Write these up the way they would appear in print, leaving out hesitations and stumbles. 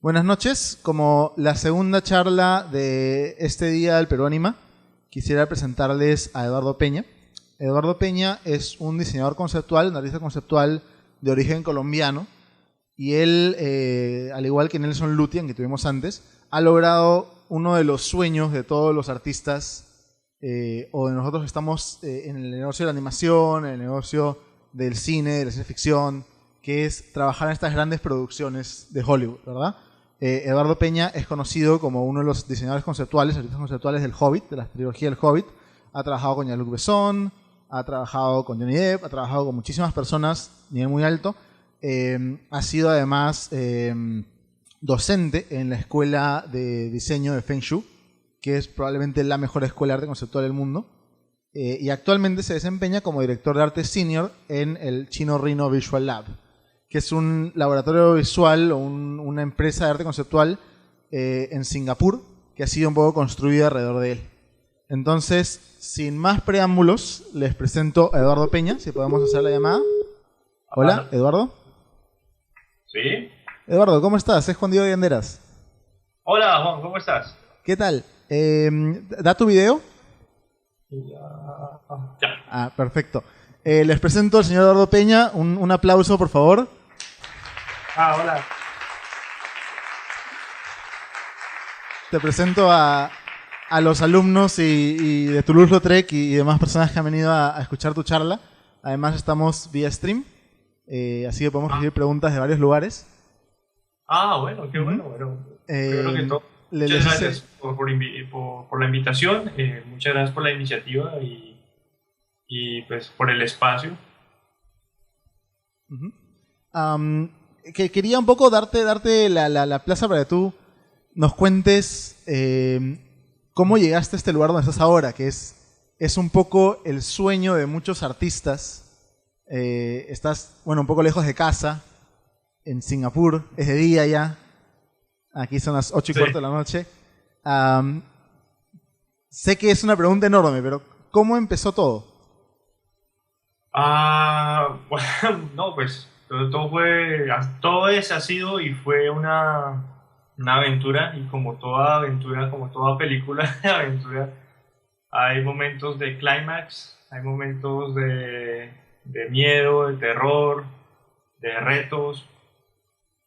Buenas noches. Como la segunda charla de este día del Perú Anima, quisiera presentarles a Eduardo Peña. Eduardo Peña es un diseñador conceptual, un artista conceptual de origen colombiano, y él, al igual que Nelson Lutian, que tuvimos antes, ha logrado uno de los sueños de todos los artistas, o de nosotros que estamos en el negocio de la animación, en el negocio del cine, de la ciencia ficción, que es trabajar en estas grandes producciones de Hollywood, ¿verdad? Eduardo Peña es conocido como uno de los diseñadores conceptuales, artistas conceptuales del Hobbit, de la trilogía del Hobbit. Ha trabajado con Jean-Luc Besson, ha trabajado con Johnny Depp, ha trabajado con muchísimas personas, nivel muy alto. Ha sido además docente en la escuela de diseño de Feng Shui, que es probablemente la mejor escuela de arte conceptual del mundo. Y actualmente se desempeña como director de arte senior en el Chino Rhino Visual Lab, que es un laboratorio visual o una empresa de arte conceptual en Singapur, que ha sido un poco construida alrededor de él. Entonces, sin más preámbulos, les presento a Eduardo Peña, si podemos hacer la llamada. Hola, Eduardo. ¿Sí? Eduardo, ¿cómo estás? Es Juan Diego de Anderas. Hola, Juan, ¿cómo estás? ¿Qué tal? ¿Da tu video? Ya. Ah, perfecto. Les presento al señor Eduardo Peña. Un aplauso, por favor. Hola. Te presento a los alumnos y de Toulouse-Lautrec y demás personas que han venido a escuchar tu charla. Además estamos vía stream, así que podemos recibir preguntas de varios lugares. Bueno, qué bueno. Primero que todo, muchas gracias por la invitación, muchas gracias por la iniciativa y pues por el espacio. Que quería un poco darte la plaza para que tú nos cuentes cómo llegaste a este lugar donde estás ahora, que es un poco el sueño de muchos artistas. Estás, un poco lejos de casa, en Singapur, es de día ya. Aquí son las 8:15 de la noche. Sé que es una pregunta enorme, pero ¿cómo empezó todo? Bueno, no, pues todo ha sido y fue una aventura, y como toda aventura, como toda película de aventura, hay momentos de clímax, hay momentos de miedo, de terror, de retos.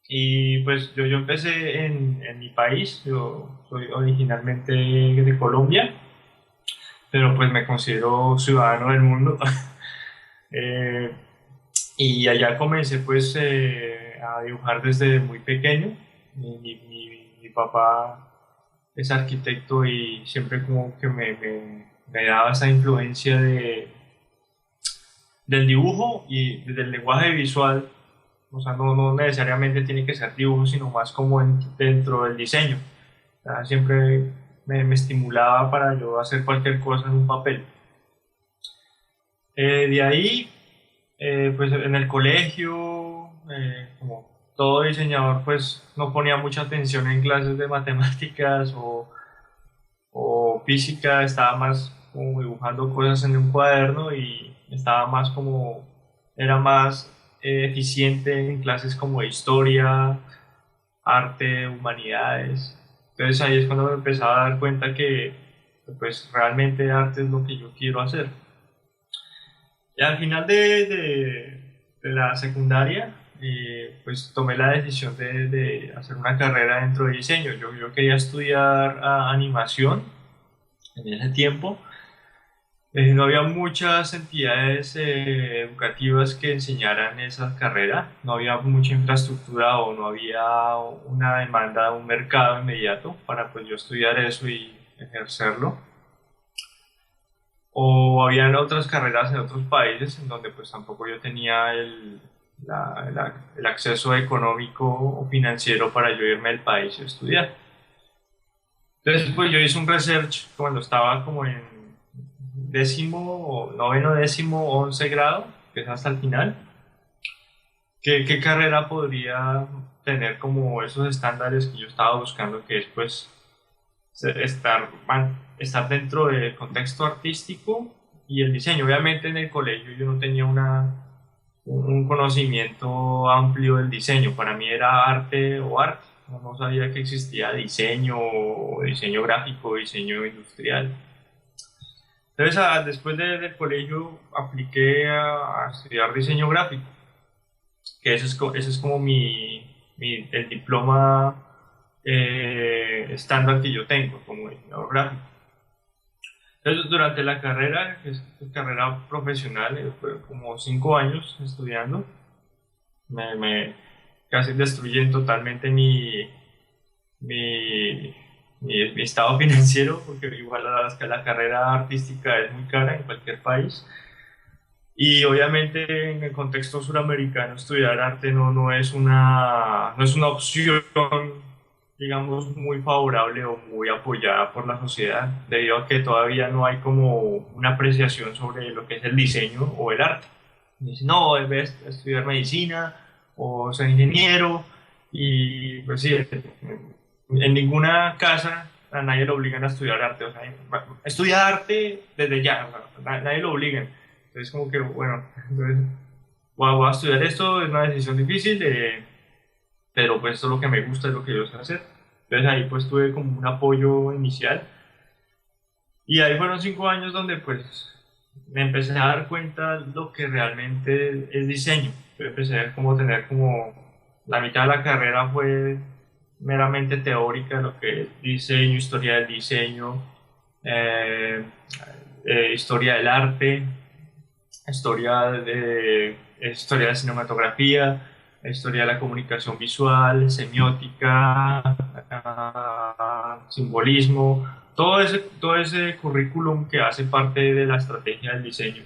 Y pues yo empecé en mi país. Yo soy originalmente de Colombia, pero pues me considero ciudadano del mundo. Y allá comencé pues a dibujar desde muy pequeño. Mi papá es arquitecto y siempre como que me daba esa influencia del dibujo y del lenguaje visual. O sea, no necesariamente tiene que ser dibujo, sino más como dentro del diseño. O sea, siempre me estimulaba para yo hacer cualquier cosa en un papel. De ahí, pues en el colegio, como todo diseñador, pues no ponía mucha atención en clases de matemáticas o física. Estaba más como dibujando cosas en un cuaderno y era más eficiente en clases como de historia, arte, humanidades. Entonces ahí es cuando me empezaba a dar cuenta que pues realmente arte es lo que yo quiero hacer. Y al final de la secundaria, pues tomé la decisión de hacer una carrera dentro de diseño. Yo quería estudiar animación en ese tiempo. No había muchas entidades educativas que enseñaran esa carrera, no había mucha infraestructura o no había una demanda, un mercado inmediato para pues yo estudiar eso y ejercerlo. O habían otras carreras en otros países en donde pues tampoco yo tenía el acceso económico o financiero para yo irme del país y estudiar. Entonces pues yo hice un research cuando estaba como en noveno, décimo, 11 grado, que es hasta el final. ¿Qué carrera podría tener como esos estándares que yo estaba buscando, que es pues estar dentro del contexto artístico y el diseño? Obviamente en el colegio yo no tenía un conocimiento amplio del diseño, para mí era arte o arte. no sabía que existía diseño, diseño gráfico, diseño industrial. Entonces, después del colegio, apliqué a estudiar diseño gráfico, que ese es como el diploma estándar que yo tengo como diseñador gráfico. Entonces, durante la carrera, que es carrera profesional, fue como 5 años estudiando, me casi destruyen totalmente mi estado financiero, porque igual la carrera artística es muy cara en cualquier país. Y obviamente en el contexto suramericano estudiar arte no es no es una opción, digamos, muy favorable o muy apoyada por la sociedad, debido a que todavía no hay como una apreciación sobre lo que es el diseño o el arte. Dicen, no, debes estudiar medicina o ser ingeniero, y pues sí, en ninguna casa a nadie lo obligan a estudiar arte, o sea, estudia arte desde ya, o sea, nadie lo obliga. Entonces como que, bueno, entonces, voy a estudiar esto, es una decisión difícil, pero pues esto es lo que me gusta, es lo que yo sé hacer. Entonces ahí pues tuve como un apoyo inicial, y ahí fueron 5 años donde pues me empecé a dar cuenta lo que realmente es diseño. Yo empecé a como tener como la mitad de la carrera fue meramente teórica, lo que es diseño, historia del diseño, eh, historia del arte, historia de cinematografía, historia de la comunicación visual, semiótica, simbolismo, todo ese currículum que hace parte de la estrategia del diseño.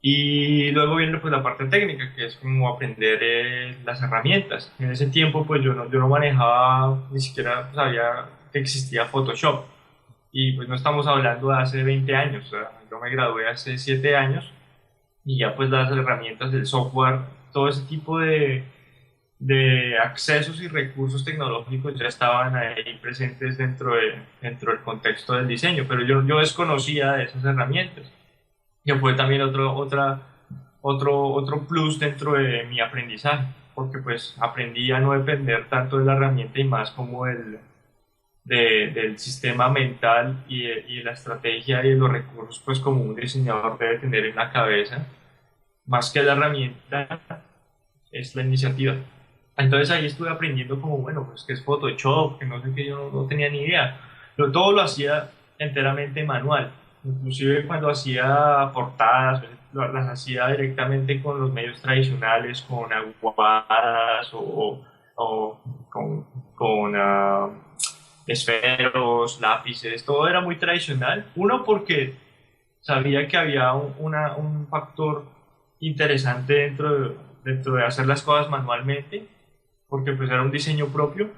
Y luego viene pues la parte técnica, que es como aprender las herramientas. En ese tiempo pues yo no manejaba, ni siquiera sabía que existía Photoshop. Y pues no estamos hablando de hace 20 años, o sea, yo me gradué hace 7 años, y ya pues las herramientas del software, todo ese tipo de accesos y recursos tecnológicos ya estaban ahí presentes dentro del contexto del diseño, pero yo desconocía de esas herramientas, que fue también otro plus dentro de mi aprendizaje, porque pues aprendí a no depender tanto de la herramienta y más como del sistema mental y de la estrategia y de los recursos pues como un diseñador debe tener en la cabeza. Más que la herramienta es la iniciativa. Entonces ahí estuve aprendiendo como, bueno, pues qué es Photoshop, que no sé qué, yo no tenía ni idea. Pero todo lo hacía enteramente manual. Inclusive cuando hacía portadas, pues, las hacía directamente con los medios tradicionales, con aguadas o con esferos, lápices, todo era muy tradicional. Uno, porque sabía que había un factor interesante dentro de hacer las cosas manualmente, porque pues era un diseño propio.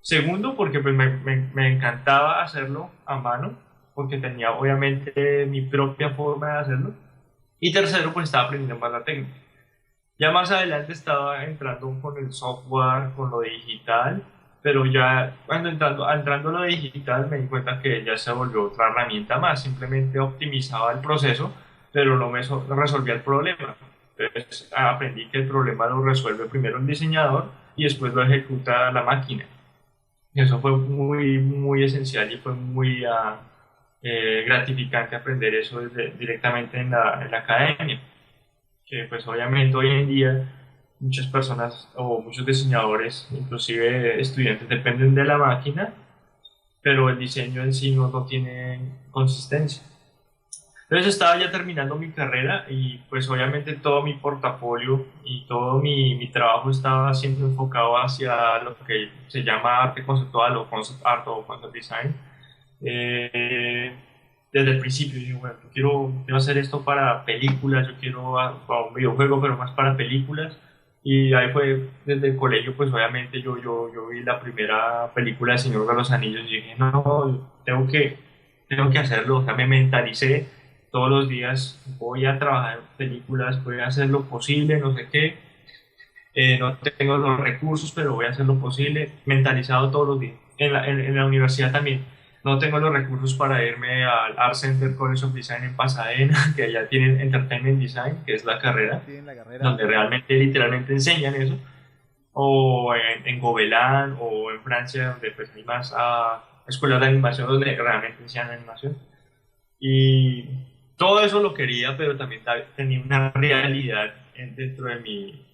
Segundo, porque pues me encantaba hacerlo a mano, porque tenía obviamente mi propia forma de hacerlo. Y tercero, pues estaba aprendiendo más la técnica. Ya más adelante estaba entrando con el software, con lo digital, pero ya cuando entrando a lo digital me di cuenta que ya se volvió otra herramienta más, simplemente optimizaba el proceso, pero no resolvía el problema. Entonces aprendí que el problema lo resuelve primero el diseñador y después lo ejecuta la máquina. Y eso fue muy esencial y fue muy gratificante aprender eso directamente en la academia, que pues obviamente hoy en día muchas personas o muchos diseñadores, inclusive estudiantes, dependen de la máquina, pero el diseño en sí no tiene consistencia. Entonces estaba ya terminando mi carrera y pues obviamente todo mi portafolio y todo mi trabajo estaba siempre enfocado hacia lo que se llama arte conceptual o concept art o concept design. Desde el principio dije, bueno, quiero hacer esto para películas, yo quiero para un videojuego, pero más para películas. Y ahí fue desde el colegio, pues obviamente yo vi la primera película de Señor de los Anillos y dije, no, tengo que hacerlo, o sea, me mentalicé todos los días, voy a trabajar en películas, voy a hacer lo posible, no sé qué, no tengo los recursos, pero voy a hacer lo posible, mentalizado todos los días. En la universidad también, no tengo los recursos para irme al Art Center College of Design en Pasadena, que allá tienen Entertainment Design, que es la carrera, Sí, en la carrera. donde realmente, literalmente enseñan eso. o en Gobelin, o en Francia, donde pues hay más escuelas de animación donde realmente enseñan animación. Y todo eso lo quería, pero también tenía una realidad dentro de mi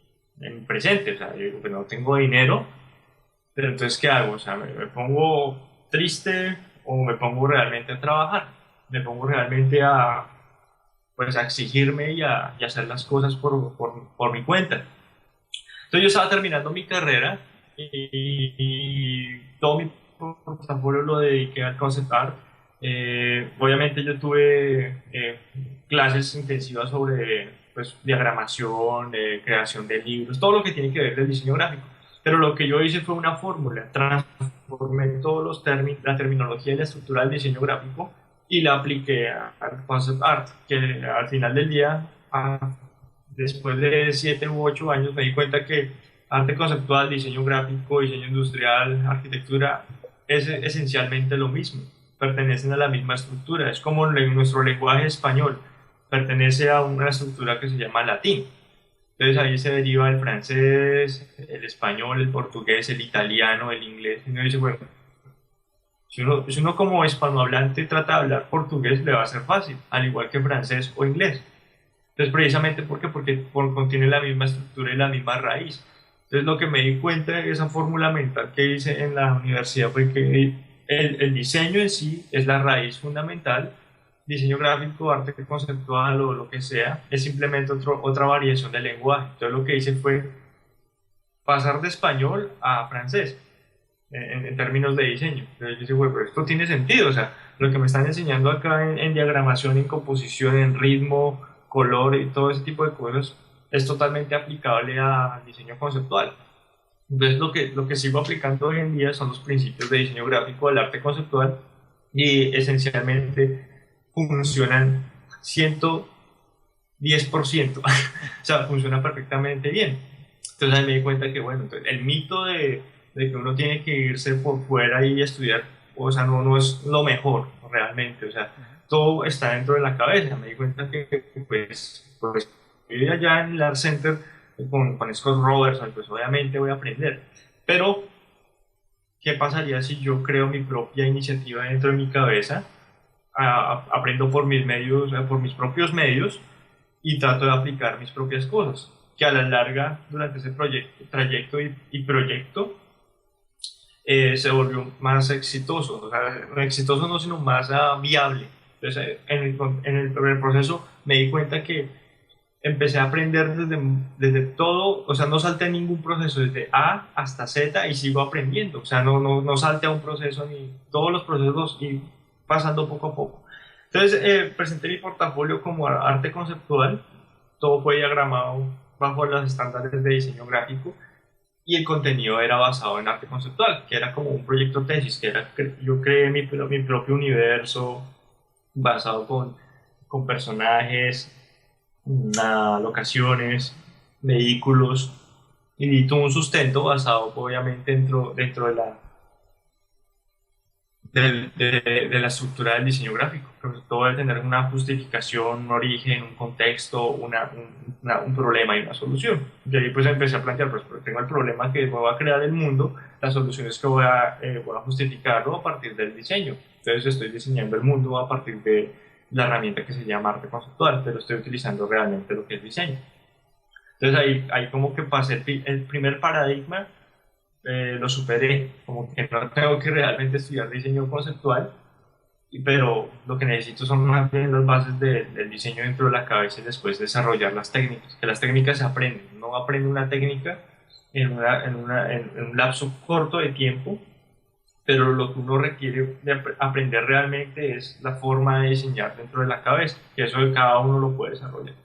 presente. O sea, yo digo que no tengo dinero, pero entonces, ¿qué hago? O sea, me pongo triste o me pongo realmente a trabajar. Me pongo realmente pues, a exigirme y a hacer las cosas por mi cuenta. Entonces yo estaba terminando mi carrera y todo mi portafolio lo dediqué al concept art. Obviamente yo tuve clases intensivas sobre pues, diagramación, creación de libros, todo lo que tiene que ver del diseño gráfico. Pero lo que yo hice fue una fórmula, transformé todos los términos, la terminología y la estructura del diseño gráfico y la apliqué al concept art, que al final del día después de 7 u 8 años me di cuenta que arte conceptual, diseño gráfico, diseño industrial, arquitectura es esencialmente lo mismo, pertenecen a la misma estructura, es como nuestro lenguaje español pertenece a una estructura que se llama latín. Entonces ahí se deriva el francés, el español, el portugués, el italiano, el inglés. Y uno dice, bueno, si uno como hispanohablante trata de hablar portugués, le va a ser fácil, al igual que francés o inglés. Entonces, precisamente porque contiene la misma estructura y la misma raíz. Entonces, lo que me di cuenta de esa fórmula mental que hice en la universidad fue que el diseño en sí es la raíz fundamental. Diseño gráfico, arte conceptual o lo que sea, es simplemente otra variación del lenguaje. Entonces, lo que hice fue pasar de español a francés en términos de diseño. Entonces, yo dije, bueno, pero esto tiene sentido. O sea, lo que me están enseñando acá en diagramación, en composición, en ritmo, color y todo ese tipo de cosas es totalmente aplicable al diseño conceptual. Entonces lo que sigo aplicando hoy en día son los principios de diseño gráfico del arte conceptual y esencialmente funcionan 110%, o sea, funciona perfectamente bien. Entonces ahí me di cuenta que, bueno, el mito de que uno tiene que irse por fuera y estudiar, o sea, no es lo mejor realmente, o sea, todo está dentro de la cabeza. Me di cuenta que, pues yo allá en el Art Center con Scott Robertson, pues obviamente voy a aprender, pero ¿qué pasaría si yo creo mi propia iniciativa dentro de mi cabeza? Aprendo por mis medios, por mis propios medios y trato de aplicar mis propias cosas, que a la larga, durante ese trayecto y proyecto, se volvió más exitoso, o sea, exitoso no, sino más viable. Entonces, en el proceso me di cuenta que empecé a aprender desde todo, o sea, no salté ningún proceso, desde A hasta Z y sigo aprendiendo, o sea, no salté a un proceso ni todos los procesos y pasando poco a poco. Entonces, presenté mi portafolio como arte conceptual, todo fue diagramado bajo los estándares de diseño gráfico y el contenido era basado en arte conceptual, que era como un proyecto tesis, que era, yo creé mi propio universo basado con personajes, locaciones, vehículos, y todo un sustento basado obviamente dentro de la estructura del diseño gráfico. Pero todo debe tener una justificación, un origen, un contexto, un problema y una solución. Y ahí pues empecé a plantear, pues tengo el problema que me va a crear el mundo, las soluciones que voy a justificarlo a partir del diseño. Entonces estoy diseñando el mundo a partir de la herramienta que se llama arte conceptual, pero estoy utilizando realmente lo que es diseño. Entonces ahí como que pasé el primer paradigma, lo superé, como que no tengo que realmente estudiar diseño conceptual, pero lo que necesito son más bien las bases del diseño dentro de la cabeza y después desarrollar las técnicas, que las técnicas se aprenden, no aprende una técnica en un lapso corto de tiempo, pero lo que uno requiere de aprender realmente es la forma de diseñar dentro de la cabeza, que eso de cada uno lo puede desarrollar.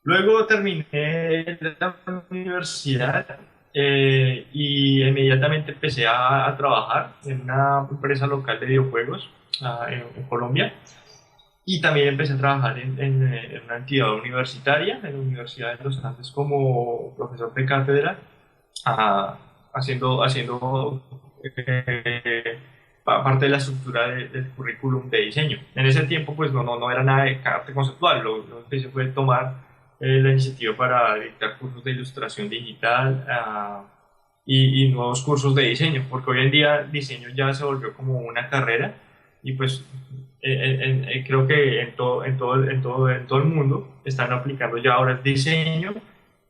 Luego terminé la universidad y inmediatamente empecé a trabajar en una empresa local de videojuegos en Colombia y también empecé a trabajar en una entidad universitaria, en la Universidad de los Andes como profesor de cátedra, ah, haciendo parte de la estructura del currículum de diseño. En ese tiempo pues no era nada de arte conceptual, lo que hice fue tomar la iniciativa para dictar cursos de ilustración digital, y nuevos cursos de diseño, porque hoy en día diseño ya se volvió como una carrera y pues creo que en todo el mundo están aplicando ya ahora el diseño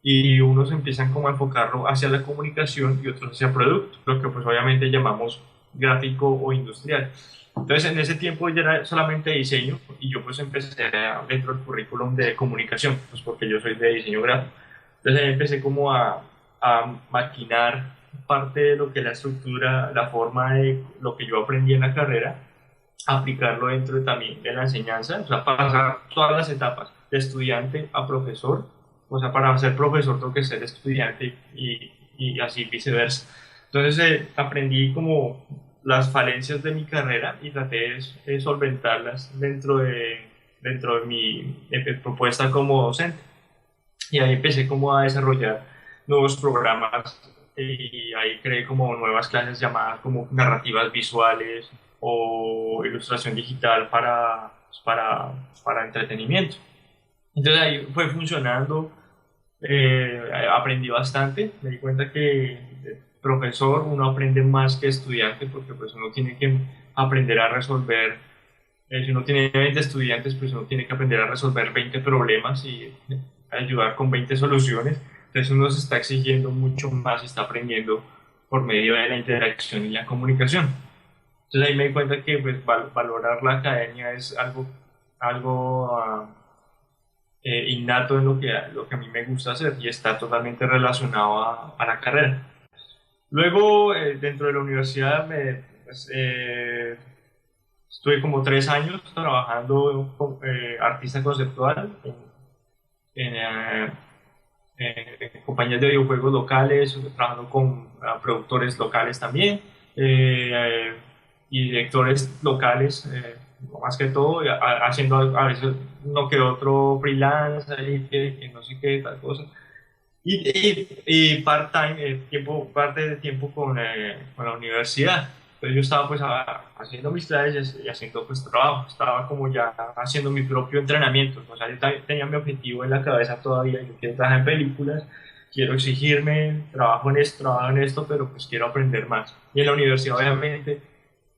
y unos empiezan como a enfocarlo hacia la comunicación y otros hacia producto, lo que pues obviamente llamamos gráfico o industrial. Entonces en ese tiempo ya era solamente diseño y yo pues empecé dentro del currículum de comunicación, pues porque yo soy de diseño gráfico. Entonces ahí empecé como a maquinar parte de lo que es la estructura, la forma de lo que yo aprendí en la carrera, aplicarlo dentro también de la enseñanza, o sea, pasar todas las etapas, de estudiante a profesor, o sea, para ser profesor tengo que ser estudiante y así viceversa. Entonces aprendí como las falencias de mi carrera y traté de solventarlas dentro de mi propuesta como docente. Y ahí empecé como a desarrollar nuevos programas y ahí creé como nuevas clases llamadas como narrativas visuales o ilustración digital para entretenimiento. Entonces ahí fue funcionando, aprendí bastante, me di cuenta que profesor uno aprende más que estudiante porque pues uno tiene que aprender a resolver, si uno tiene 20 estudiantes pues uno tiene que aprender a resolver 20 problemas y ayudar con 20 soluciones, entonces uno se está exigiendo mucho más y está aprendiendo por medio de la interacción y la comunicación. Entonces ahí me di cuenta que pues, valorar la academia es algo innato en lo que a mí me gusta hacer y está totalmente relacionado a la carrera. Luego, dentro de la universidad, estuve como 3 años trabajando como artista conceptual en, compañías de videojuegos locales, trabajando con productores locales también y directores locales, más que todo, haciendo a veces uno que otro freelance, ahí, que no sé qué, tal cosa. Y part-time, parte de tiempo con la universidad. Entonces yo estaba pues haciendo mis clases y haciendo pues trabajo, estaba como ya haciendo mi propio entrenamiento, o sea, yo tenía mi objetivo en la cabeza todavía, yo quiero trabajar en películas, quiero exigirme, trabajo en esto, pero pues quiero aprender más. Y en la universidad obviamente,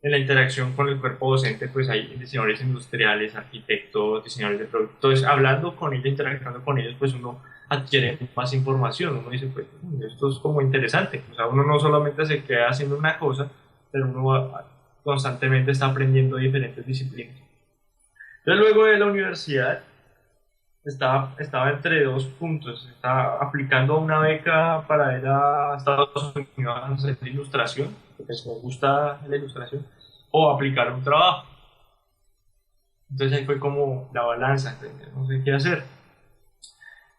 en la interacción con el cuerpo docente, pues hay diseñadores industriales, arquitectos, diseñadores de productos, entonces hablando con ellos, interactuando con ellos, pues uno adquiere más información, uno dice, pues esto es como interesante, o sea, uno no solamente se queda haciendo una cosa, pero uno constantemente está aprendiendo diferentes disciplinas. Entonces luego de la universidad estaba entre dos puntos, estaba aplicando una beca para ir a Estados Unidos a hacer ilustración, porque me gusta la ilustración, o aplicar un trabajo. Entonces ahí fue como la balanza, no sé qué hacer.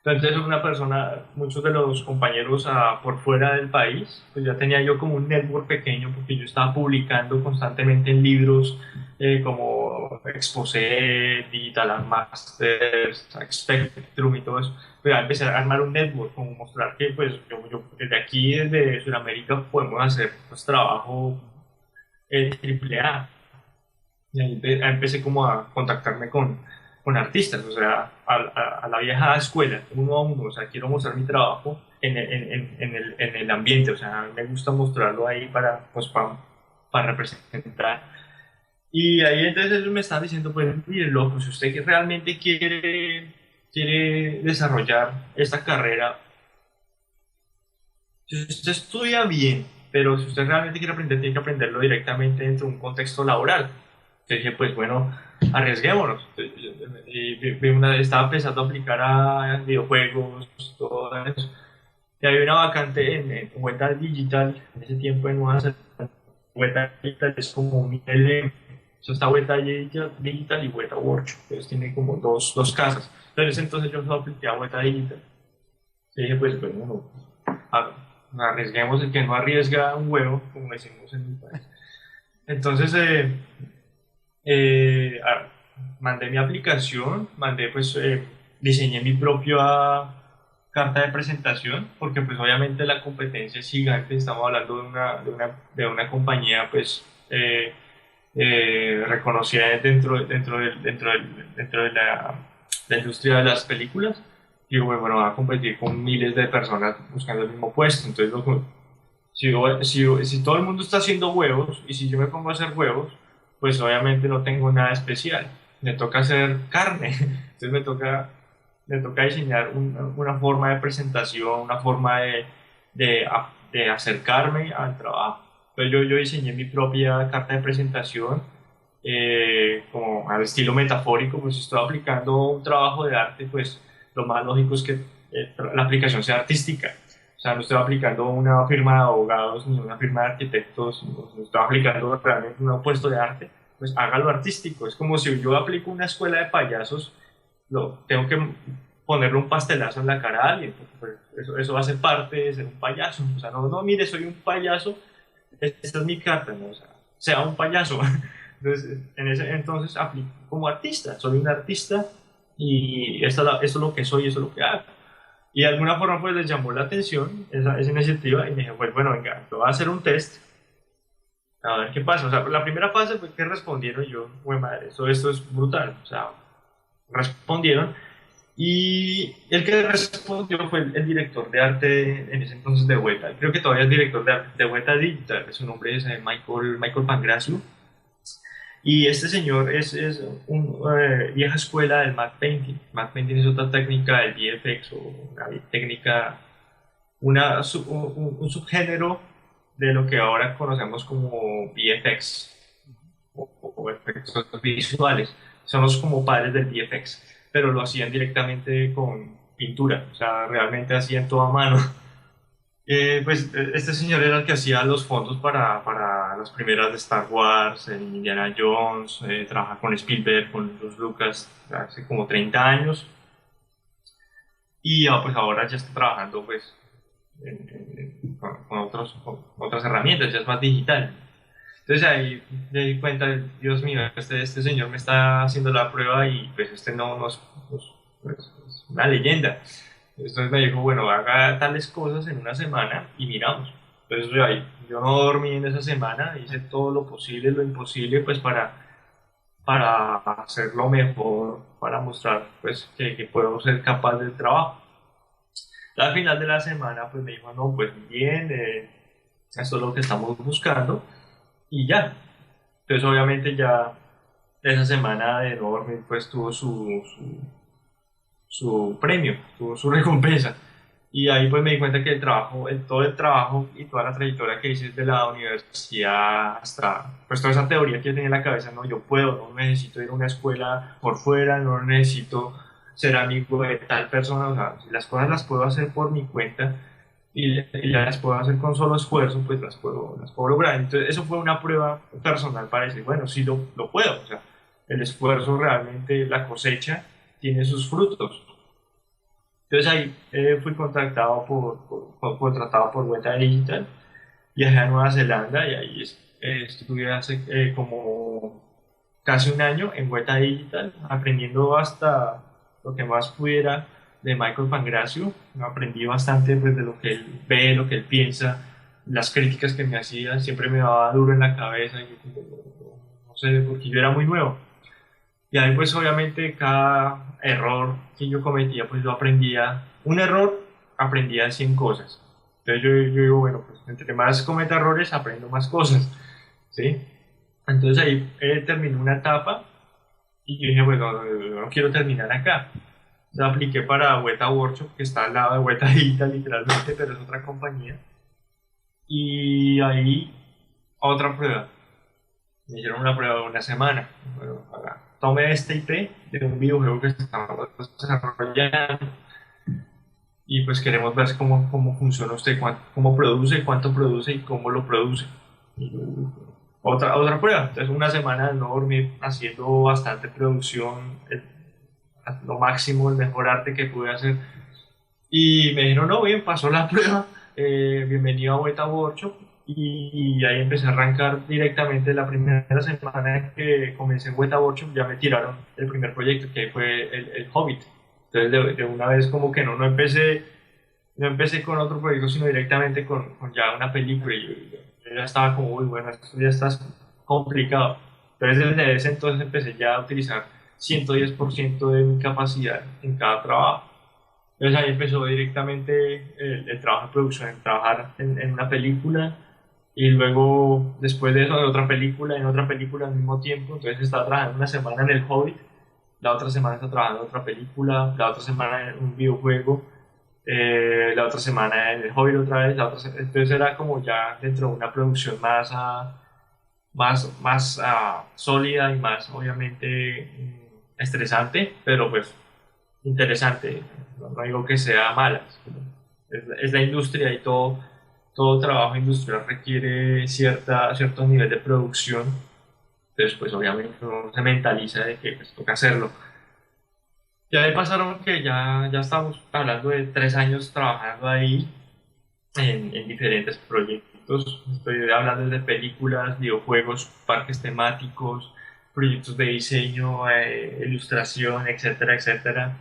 Entonces una persona, muchos de los compañeros por fuera del país, pues ya tenía yo como un network pequeño porque yo estaba publicando constantemente en libros como Exposé, Digital Art Masters, Spectrum y todo eso. Pero ya empecé a armar un network, como mostrar que pues yo desde aquí, desde Sudamérica, podemos hacer pues, trabajo triple A. Y ahí empecé como a contactarme con artistas, o sea, a la vieja escuela, uno a uno, o sea, quiero mostrar mi trabajo en el ambiente, o sea, a mí me gusta mostrarlo ahí pues, para representar. Y ahí entonces ellos me están diciendo, pues, mire, loco, si usted realmente quiere desarrollar esta carrera, si usted estudia bien, pero si usted realmente quiere aprender, tiene que aprenderlo directamente dentro de un contexto laboral. Entonces dije, pues bueno, arriesguémonos. Estaba pensando aplicar a videojuegos, todo eso. Y había una vacante en Weta Digital, en ese tiempo en Nueva Zelanda. Weta Digital es como un LM. Eso está Weta Digital y Weta Workshop. Entonces tiene como dos casas. Entonces yo solo apliqué a Weta Digital. Y dije, pues bueno, arriesguemos, el que no arriesga un huevo, como decimos en mi país. Entonces, mandé mi aplicación, diseñé mi propia carta de presentación, porque pues obviamente la competencia es gigante, estamos hablando de una compañía pues reconocida dentro de la industria de las películas, y bueno, va a competir con miles de personas buscando el mismo puesto, entonces Si todo el mundo está haciendo huevos y si yo me pongo a hacer huevos, pues obviamente no tengo nada especial. Me toca hacer carne, entonces me toca diseñar una forma de presentación, una forma de acercarme al trabajo. Entonces yo diseñé mi propia carta de presentación, como al estilo metafórico, pues si estoy aplicando un trabajo de arte, pues lo más lógico es que la aplicación sea artística. O sea, no estoy aplicando una firma de abogados ni una firma de arquitectos, no estoy aplicando realmente un puesto de arte, pues hágalo artístico. Es como si yo aplico una escuela de payasos, tengo que ponerle un pastelazo en la cara a alguien, porque pues, eso hace parte de ser un payaso. O sea, no, mire, soy un payaso, esta es mi carta, ¿no? O sea un payaso. Entonces, en ese entonces aplico como artista, soy un artista y esto es lo que soy, eso es lo que hago. Y de alguna forma pues les llamó la atención esa iniciativa y me dije, pues bueno, venga, te voy a hacer un test, a ver qué pasa. O sea, la primera fase fue que respondieron yo, güey madre, esto es brutal. O sea, respondieron y el que respondió fue el director de arte en ese entonces de Weta. Creo que todavía es director de Weta Digital, su nombre es Michael Pangraciu. Y este señor es una vieja escuela del matte painting. Matte painting es otra técnica del VFX o una técnica, un subgénero de lo que ahora conocemos como VFX o efectos visuales. Son los como padres del VFX, pero lo hacían directamente con pintura, o sea, realmente hacían todo a mano. Pues este señor era el que hacía los fondos para las primeras de Star Wars, Indiana Jones, trabaja con Spielberg, con los Lucas hace como 30 años y pues ahora ya está trabajando pues con otras herramientas, ya es más digital. Entonces ahí me di cuenta, Dios mío, este señor me está haciendo la prueba y pues este no es una leyenda. Entonces me dijo, bueno, haga tales cosas en una semana y miramos. Entonces yo no dormí en esa semana, hice todo lo posible, lo imposible, pues para hacerlo mejor, para mostrar pues que puedo ser capaz del trabajo. Al final de la semana pues me dijo, no, pues bien, esto es lo que estamos buscando y ya. Entonces obviamente ya esa semana de no dormir pues tuvo su premio, tuvo su recompensa. Y ahí pues me di cuenta que todo el trabajo y toda la trayectoria que hice desde la universidad hasta, pues toda esa teoría que yo tenía en la cabeza, no, yo puedo, no necesito ir a una escuela por fuera, no necesito ser amigo de tal persona, o sea, si las cosas las puedo hacer por mi cuenta y las puedo hacer con solo esfuerzo, pues las puedo lograr. Entonces eso fue una prueba personal para decir, bueno, sí lo puedo, o sea, el esfuerzo realmente, la cosecha, tiene sus frutos. Entonces ahí fui contratado por Weta Digital, viajé a Nueva Zelanda y ahí estuve hace como casi un año en Weta Digital, aprendiendo hasta lo que más pudiera de Michael Pangraciu. Aprendí bastante pues, de lo que él ve, lo que él piensa, las críticas que me hacía, siempre me daba duro en la cabeza, y no sé, porque yo era muy nuevo. Y ahí pues obviamente cada error que yo cometía, pues yo aprendía, un error aprendía 100 cosas. Entonces yo digo, bueno, pues entre más cometa errores, aprendo más cosas, ¿sí? Entonces ahí terminé una etapa y yo dije, bueno, no quiero terminar acá. Entonces apliqué para Weta Workshop, que está al lado de Weta Digital literalmente, pero es otra compañía. Y ahí otra prueba. Me hicieron una prueba de una semana. Bueno, tomé este IP de un videojuego que estamos desarrollando y pues queremos ver cómo funciona usted, cómo produce, cuánto produce y cómo lo produce. Y otra prueba. Entonces una semana de no dormir haciendo bastante producción, lo máximo, el mejor arte que pude hacer. Y me dijeron, no, bien, pasó la prueba, bienvenido a Weta Workshop. Y ahí empecé a arrancar directamente la primera semana que comencé en Weta Workshop, ya me tiraron el primer proyecto que fue el Hobbit. Entonces de una vez como que no empecé con otro proyecto, sino directamente con ya una película y yo ya estaba como, uy, bueno, esto ya está complicado. Entonces desde ese entonces empecé ya a utilizar 110% de mi capacidad en cada trabajo. Entonces ahí empezó directamente el trabajo de producción, en trabajar en una película y luego después de eso en otra película al mismo tiempo. Entonces estaba trabajando una semana en El Hobbit, la otra semana estaba trabajando en otra película, la otra semana en un videojuego, la otra semana en El Hobbit otra vez, entonces era como ya dentro de una producción más sólida y más obviamente estresante, pero pues interesante. No digo que sea mala, es la industria y todo trabajo industrial requiere cierto nivel de producción. Entonces pues obviamente uno se mentaliza de que pues, toca hacerlo. Ya de pasaron que ya estamos hablando de 3 años trabajando ahí en diferentes proyectos. Estoy hablando de películas, videojuegos, parques temáticos, proyectos de diseño, ilustración, etcétera, etcétera.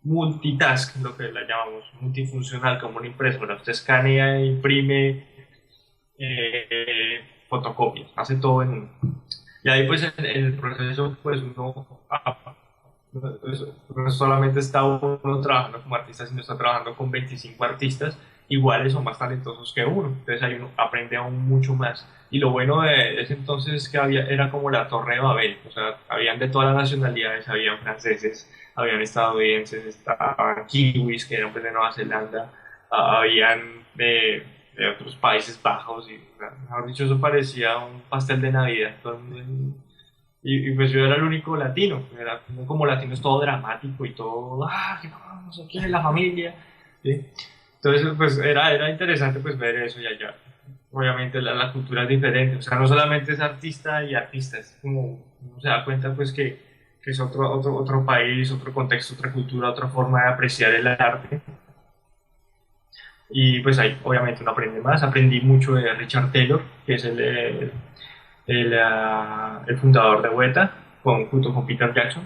Multitask, lo que la llamamos, multifuncional, como una impresora. Usted escanea, imprime, fotocopias, hace todo en uno. Y ahí pues en el proceso pues no solamente está uno trabajando como artista, sino está trabajando con 25 artistas iguales o más talentosos que uno. Entonces ahí uno aprende aún mucho más. Y lo bueno de ese entonces es que era como la Torre de Babel, o sea, habían de todas las nacionalidades, habían franceses, habían estadounidenses, estaban kiwis, que eran pues, de Nueva Zelanda, habían de otros Países Bajos, y mejor dicho, eso parecía un pastel de Navidad. Y pues yo era el único latino, como latino es todo dramático y todo, que no sé quién es la familia, ¿sí? Entonces pues era interesante pues ver eso y allá. Obviamente la cultura es diferente, o sea, no solamente es artista y artista, es como uno se da cuenta pues que es otro país, otro contexto, otra cultura, otra forma de apreciar el arte. Y pues ahí obviamente uno aprende más, aprendí mucho de Richard Taylor, que es el fundador de Weta, junto con Peter Jackson.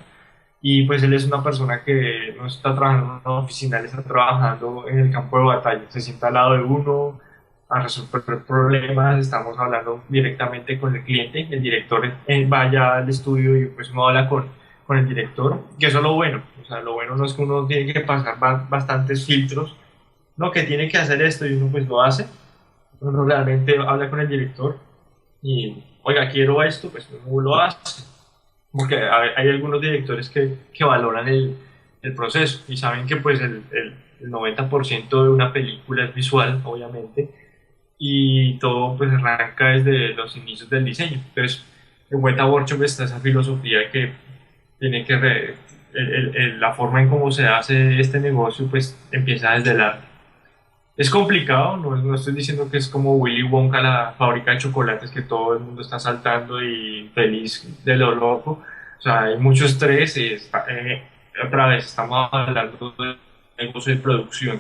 Y pues él es una persona que no está trabajando en una oficina, él está trabajando en el campo de batalla, se sienta al lado de uno a resolver problemas, estamos hablando directamente con el cliente, el director vaya al estudio y pues uno habla con el director, que eso es lo bueno, o sea, lo bueno no es que uno tiene que pasar bastantes filtros, no, que tiene que hacer esto y uno pues lo hace, uno realmente habla con el director y, oiga, quiero esto, pues uno lo hace. Porque hay algunos directores que valoran el proceso y saben que pues el 90% de una película es visual, obviamente, y todo pues arranca desde los inicios del diseño. Entonces, en Weta Workshop está esa filosofía que tiene que la forma en cómo se hace este negocio pues empieza desde el arte. Es complicado, no estoy diciendo que es como Willy Wonka, la fábrica de chocolates, que todo el mundo está saltando y feliz de lo loco. O sea, hay mucho estrés y otra vez estamos hablando de negocio de producción,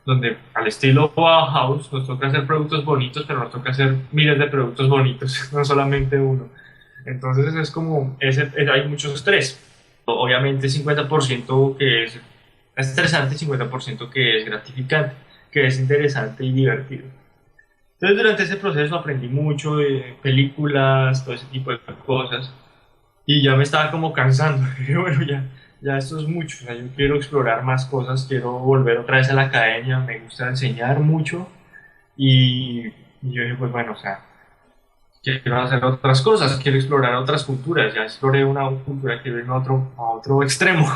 donde al estilo Bauhaus nos toca hacer productos bonitos, pero nos toca hacer miles de productos bonitos, no solamente uno. Entonces es como, hay mucho estrés. Obviamente 50% que es estresante, 50% que es gratificante, que es interesante y divertido. Entonces durante ese proceso aprendí mucho de películas, todo ese tipo de cosas, y ya me estaba como cansando. Dije, bueno, ya esto es mucho, o sea, yo quiero explorar más cosas, quiero volver otra vez a la academia, me gusta enseñar mucho, y yo dije, pues bueno, o sea, quiero hacer otras cosas, quiero explorar otras culturas, ya exploré una cultura, quiero irme a otro extremo.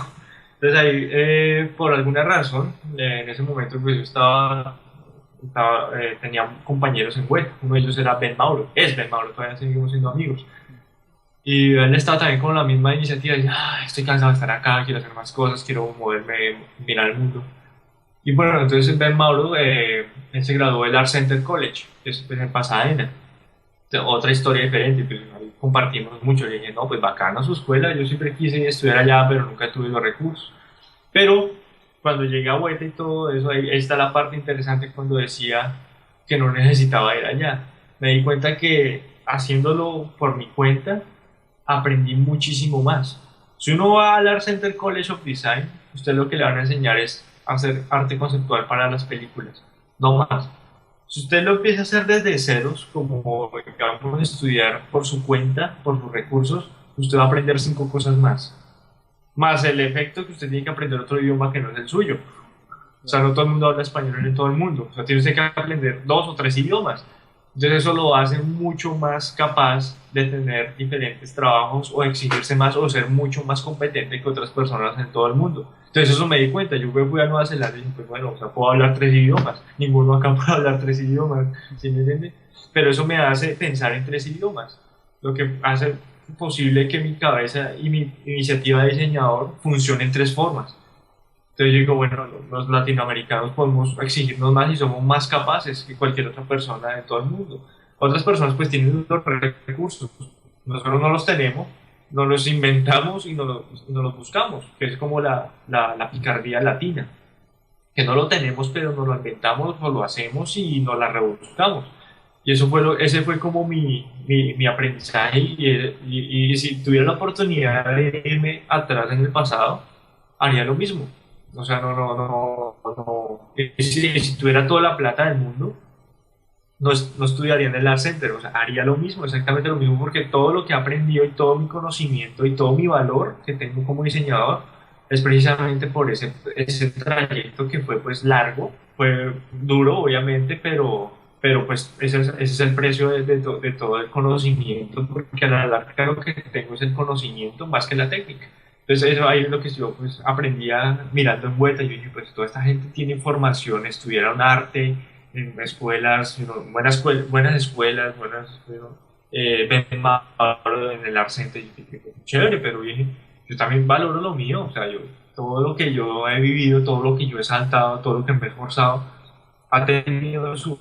Entonces ahí, por alguna razón, en ese momento pues yo tenía compañeros en web, uno de ellos era Ben Mauro, es Ben Mauro, todavía seguimos siendo amigos. Y él estaba también con la misma iniciativa, y estoy cansado de estar acá, quiero hacer más cosas, quiero moverme, mirar el mundo. Y bueno, entonces Ben Mauro, él se graduó del Art Center College, que es pues, en Pasadena. Otra historia diferente, pues ahí compartimos mucho. Le dije, no, pues bacana su escuela, yo siempre quise estudiar allá, pero nunca tuve los recursos. Pero cuando llegué a Hueta y todo eso, ahí está la parte interesante cuando decía que no necesitaba ir allá. Me di cuenta que haciéndolo por mi cuenta, aprendí muchísimo más. Si uno va al Art Center College of Design, usted lo que le van a enseñar es hacer arte conceptual para las películas, no más. Si usted lo empieza a hacer desde ceros, como digamos estudiar por su cuenta, por sus recursos, usted va a aprender 5 cosas más. Más el efecto que usted tiene que aprender otro idioma que no es el suyo. O sea, no todo el mundo habla español en todo el mundo. O sea, tienes que aprender 2 o 3 idiomas. Entonces eso lo hace mucho más capaz de tener diferentes trabajos o exigirse más o ser mucho más competente que otras personas en todo el mundo. Entonces eso me di cuenta. Yo fui a Nueva Zelanda y dije, pues bueno, o sea, puedo hablar 3 idiomas. Ninguno acá puede hablar 3 idiomas, ¿sí me entiende? Pero eso me hace pensar en 3 idiomas. Lo que hace posible que mi cabeza y mi iniciativa de diseñador funcione en 3 formas. Entonces yo digo, bueno, los latinoamericanos podemos exigirnos más y somos más capaces que cualquier otra persona de todo el mundo. Otras personas pues tienen los recursos, nosotros no los tenemos, nos los inventamos y nos los buscamos, que es como la picardía latina, que no lo tenemos pero nos lo inventamos o lo hacemos y nos la rebuscamos. Y eso fue ese fue como mi aprendizaje y si tuviera la oportunidad de irme atrás en el pasado, haría lo mismo. O sea, no. Si tuviera toda la plata del mundo, no estudiaría en el Art Center. O sea, haría lo mismo, exactamente lo mismo, porque todo lo que he aprendido y todo mi conocimiento y todo mi valor que tengo como diseñador es precisamente por ese trayecto que fue pues largo, fue duro obviamente, pero pues ese es el precio de todo el conocimiento, porque a la larga lo que tengo es el conocimiento más que la técnica. Entonces eso ahí es lo que yo pues aprendía mirando en vuelta. Yo dije, pues toda esta gente tiene formación, estudiaron arte en escuelas, buenas escuelas, ven más en el Art Center. Y dije, chévere, pero dije, yo también valoro lo mío, o sea, todo lo que yo he vivido, todo lo que yo he saltado, todo lo que me he esforzado, ha tenido su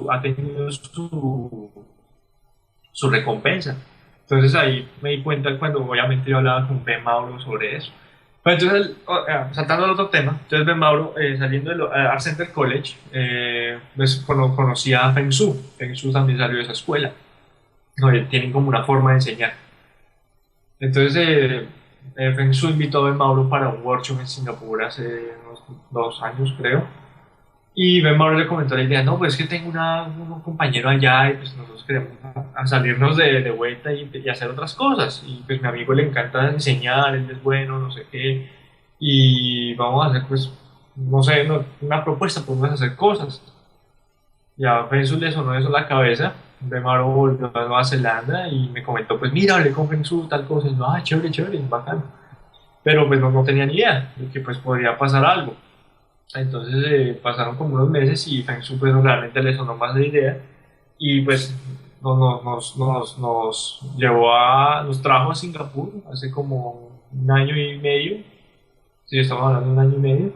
recompensa. Entonces ahí me di cuenta cuando obviamente yo hablaba con Ben Mauro sobre eso. Pero entonces, saltando al otro tema, entonces Ben Mauro, saliendo del Art Center College, pues, conocí a Feng Shu. Feng Shu también salió de esa escuela. No, tienen como una forma de enseñar. Entonces, Feng Shu invitó a Ben Mauro para un workshop en Singapur hace unos 2 años, creo. Y Ben Mauro le comentó la idea, no, pues es que tengo un compañero allá y pues nosotros queremos salirnos de vuelta y hacer otras cosas. Y pues mi amigo le encanta enseñar, él es bueno, no sé qué. Y vamos a hacer pues, no sé, una propuesta, podemos hacer cosas. Ya a Fensu le sonó eso en la cabeza. Ben Mauro volvió a Nueva Zelanda y me comentó, pues mira, hablé con Fensu, tal cosa. Y yo, chévere, chévere, bacán. Pero pues no tenía ni idea de que pues podría pasar algo. Entonces pasaron como unos meses y Feng Shui pues, realmente le sonó más la idea y pues nos trajo a Singapur hace como un año y medio, sí, estamos hablando de un año y medio,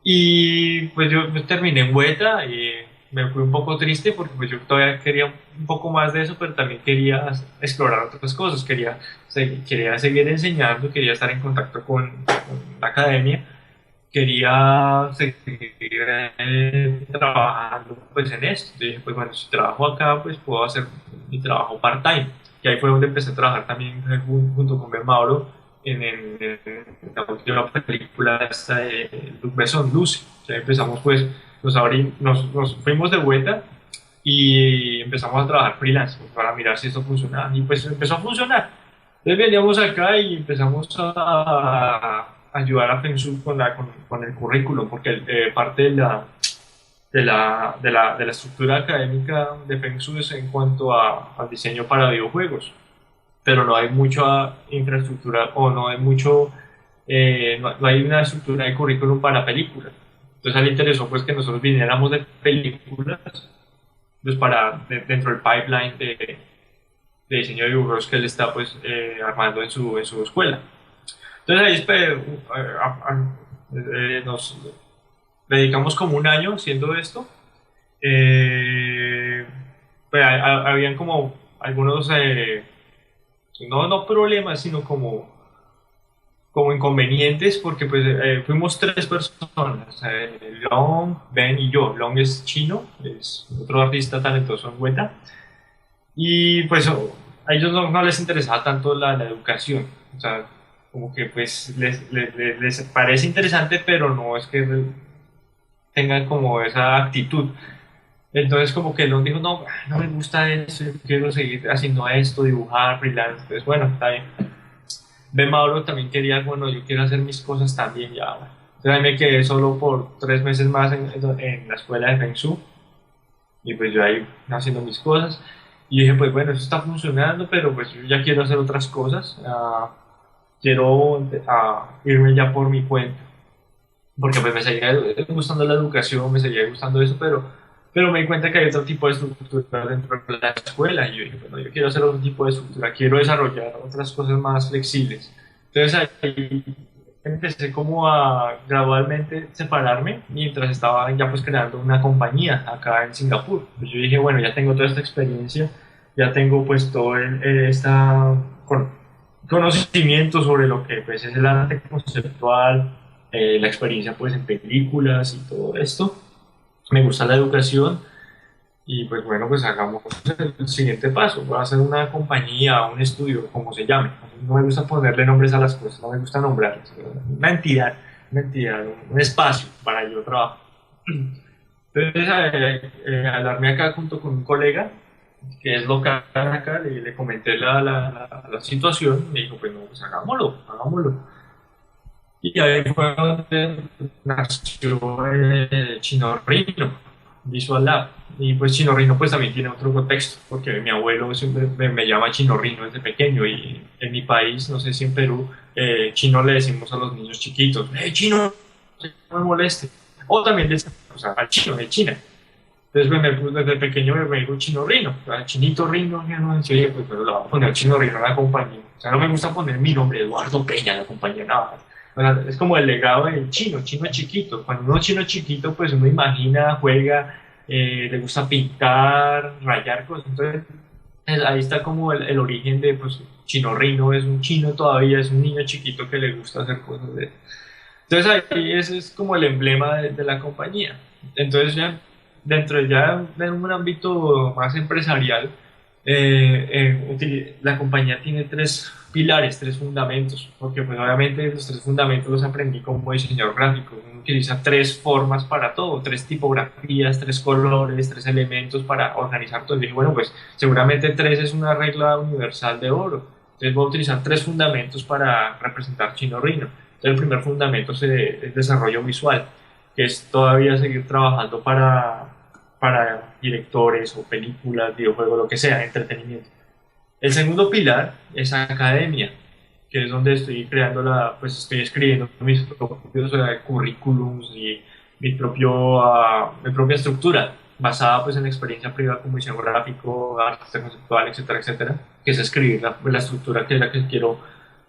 y pues yo pues, terminé en Hueta y me fui un poco triste porque pues yo todavía quería un poco más de eso, pero también quería explorar otras cosas, quería seguir enseñando, quería estar en contacto con la academia, quería seguir trabajando pues en esto. Yo dije, pues bueno, si trabajo acá, pues puedo hacer mi trabajo part-time. Y ahí fue donde empecé a trabajar también junto con Ben Mauro en la última película esta de Luc Besson, Lucy. Ya empezamos pues, nos fuimos de vuelta y empezamos a trabajar freelance pues, para mirar si esto funcionaba. Y pues empezó a funcionar. Entonces veníamos acá y empezamos a ayudar a Feng Shui con el currículum, porque parte de la estructura académica de Feng Shui es en cuanto al diseño para videojuegos, pero no hay mucha infraestructura o no hay una estructura de currículum para películas. Entonces a él le interesó pues que nosotros viniéramos de películas pues dentro del pipeline de diseño de videojuegos que él está pues armando en su escuela. Entonces ahí nos dedicamos como un año haciendo esto. Pues, habían como algunos, no problemas, sino como inconvenientes, porque pues fuimos 3 personas, Long, Ben y yo. Long es chino, es otro artista talentoso en Hueta. Y pues a ellos no les interesaba tanto la educación. O sea, como que pues les parece interesante, pero no es que tengan como esa actitud. Entonces como que Elon dijo, no me gusta eso, yo quiero seguir haciendo esto, dibujar, freelance. Entonces bueno, está bien. Ben Mauro también quería, bueno, yo quiero hacer mis cosas también ya. Bueno. Entonces ahí me quedé solo por 3 meses más en la escuela de Feng Shui y pues yo ahí haciendo mis cosas. Y dije, pues bueno, eso está funcionando, pero pues yo ya quiero hacer otras cosas, quiero irme ya por mi cuenta, porque pues me seguía gustando la educación, me seguía gustando eso, pero me di cuenta que hay otro tipo de estructura dentro de la escuela y yo dije, bueno, yo quiero hacer otro tipo de estructura, quiero desarrollar otras cosas más flexibles. Entonces ahí empecé como a gradualmente separarme mientras estaba ya pues creando una compañía acá en Singapur. Pues yo dije, bueno, ya tengo toda esta experiencia, ya tengo pues todo esta conocimiento sobre lo que pues es el arte conceptual, la experiencia pues en películas y todo esto. Me gusta la educación y pues bueno, pues hagamos el siguiente paso. Voy a hacer una compañía, un estudio, como se llame. No me gusta ponerle nombres a las cosas, no me gusta nombrarlas. Una entidad, un espacio para yo trabajar. Entonces, al darme acá junto con un colega que es local acá, le comenté la situación, me dijo, pues no, pues hagámoslo, hagámoslo. Y ahí fue donde nació Chino Rino, Visual Lab. Y pues Chino Rino pues también tiene otro contexto, porque mi abuelo siempre me llama Chino Rino desde pequeño y en mi país, no sé si en Perú, chino le decimos a los niños chiquitos, chino, no me moleste. O también le decimos, o sea, al chino, de China. Entonces desde pequeño me dijo Chino Rino, Chinito Rino, ya no decía, pues pero le voy a poner Chino Rino a la compañía. O sea, no me gusta poner mi nombre, Eduardo Peña, a la compañía, nada. Es como el legado del chino, chino chiquito. Cuando uno chino chiquito, pues uno imagina, juega, le gusta pintar, rayar cosas. Entonces, ahí está como el origen de, pues, Chino Rino es un chino todavía, es un niño chiquito que le gusta hacer cosas de... Entonces, ahí ese es como el emblema de la compañía. Entonces, ya en un ámbito más empresarial, la compañía tiene 3 pilares, 3 fundamentos, porque pues obviamente los 3 fundamentos los aprendí como diseñador gráfico. Uno utiliza 3 formas para todo, 3 tipografías, 3 colores, 3 elementos para organizar todo. Y dije, bueno, pues seguramente 3 es una regla universal de oro. Entonces voy a utilizar 3 fundamentos para representar Chino Rino. Entonces el primer fundamento es el desarrollo visual, que es todavía seguir trabajando para directores o películas, videojuegos, lo que sea, entretenimiento. El segundo pilar es academia, que es donde estoy creando pues estoy escribiendo mis propios currículums y mi propia estructura, basada pues en la experiencia privada como diseño gráfico, arte conceptual, etcétera, etcétera, que es escribir la estructura que es la que quiero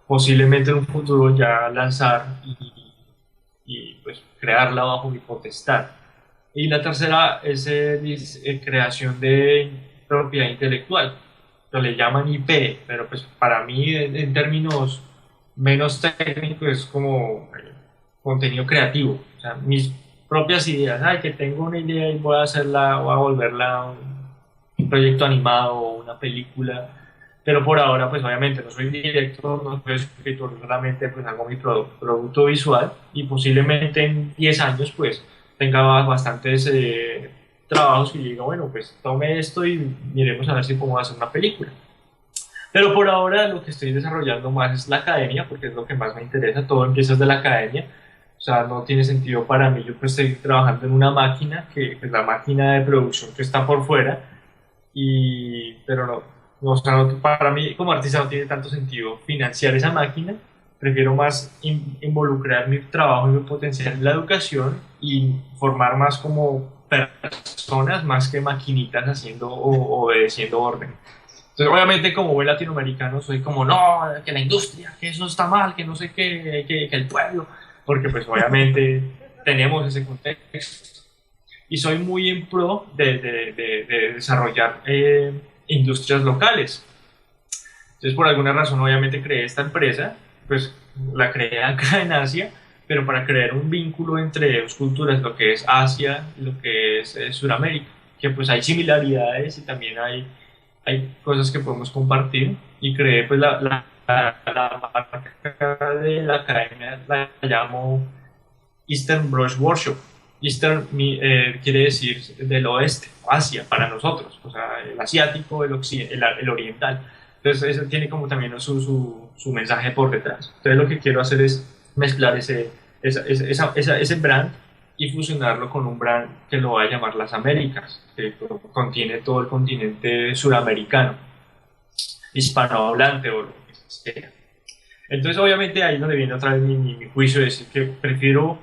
posiblemente en un futuro ya lanzar y pues crearla bajo mi potestad. Y la tercera es creación de propiedad intelectual. Lo le llaman IP, pero pues para mí en términos menos técnicos es como contenido creativo. O sea, mis propias ideas. Que tengo una idea y voy a volverla un proyecto animado o una película. Pero por ahora, pues obviamente no soy director, no soy escritor, solamente pues hago mi producto visual y posiblemente en 10 años pues tenga bastantes trabajos y diga, bueno, pues tome esto y miremos a ver si podemos hacer una película. Pero por ahora lo que estoy desarrollando más es la academia, porque es lo que más me interesa, todo empieza desde la academia. O sea, no tiene sentido para mí, yo pues estoy trabajando en una máquina, que es la máquina de producción que está por fuera, pero no, o sea, para mí como artista no tiene tanto sentido financiar esa máquina, prefiero más involucrar mi trabajo y mi potencial en la educación y formar más como personas más que maquinitas haciendo o obedeciendo orden. Entonces, obviamente, como buen latinoamericano, soy como, no, que la industria, que eso está mal, que no sé qué, que el pueblo, porque pues obviamente tenemos ese contexto. Y soy muy en pro de desarrollar industrias locales. Entonces, por alguna razón, obviamente creé esta empresa, pues la creé acá en Asia, pero para crear un vínculo entre dos culturas, lo que es Asia y lo que es Sudamérica, que pues hay similaridades y también hay cosas que podemos compartir, y creé pues la marca de la academia, la llamo Eastern Brush Workshop. Eastern quiere decir del oeste, Asia para nosotros, o sea, el asiático, el oriental. Entonces eso tiene como también su mensaje por detrás. Entonces lo que quiero hacer es mezclar ese ese brand y fusionarlo con un brand que lo va a llamar Las Américas, que contiene todo el continente suramericano, hispanohablante o lo que sea. Entonces, obviamente, ahí es donde viene otra vez mi juicio de decir que prefiero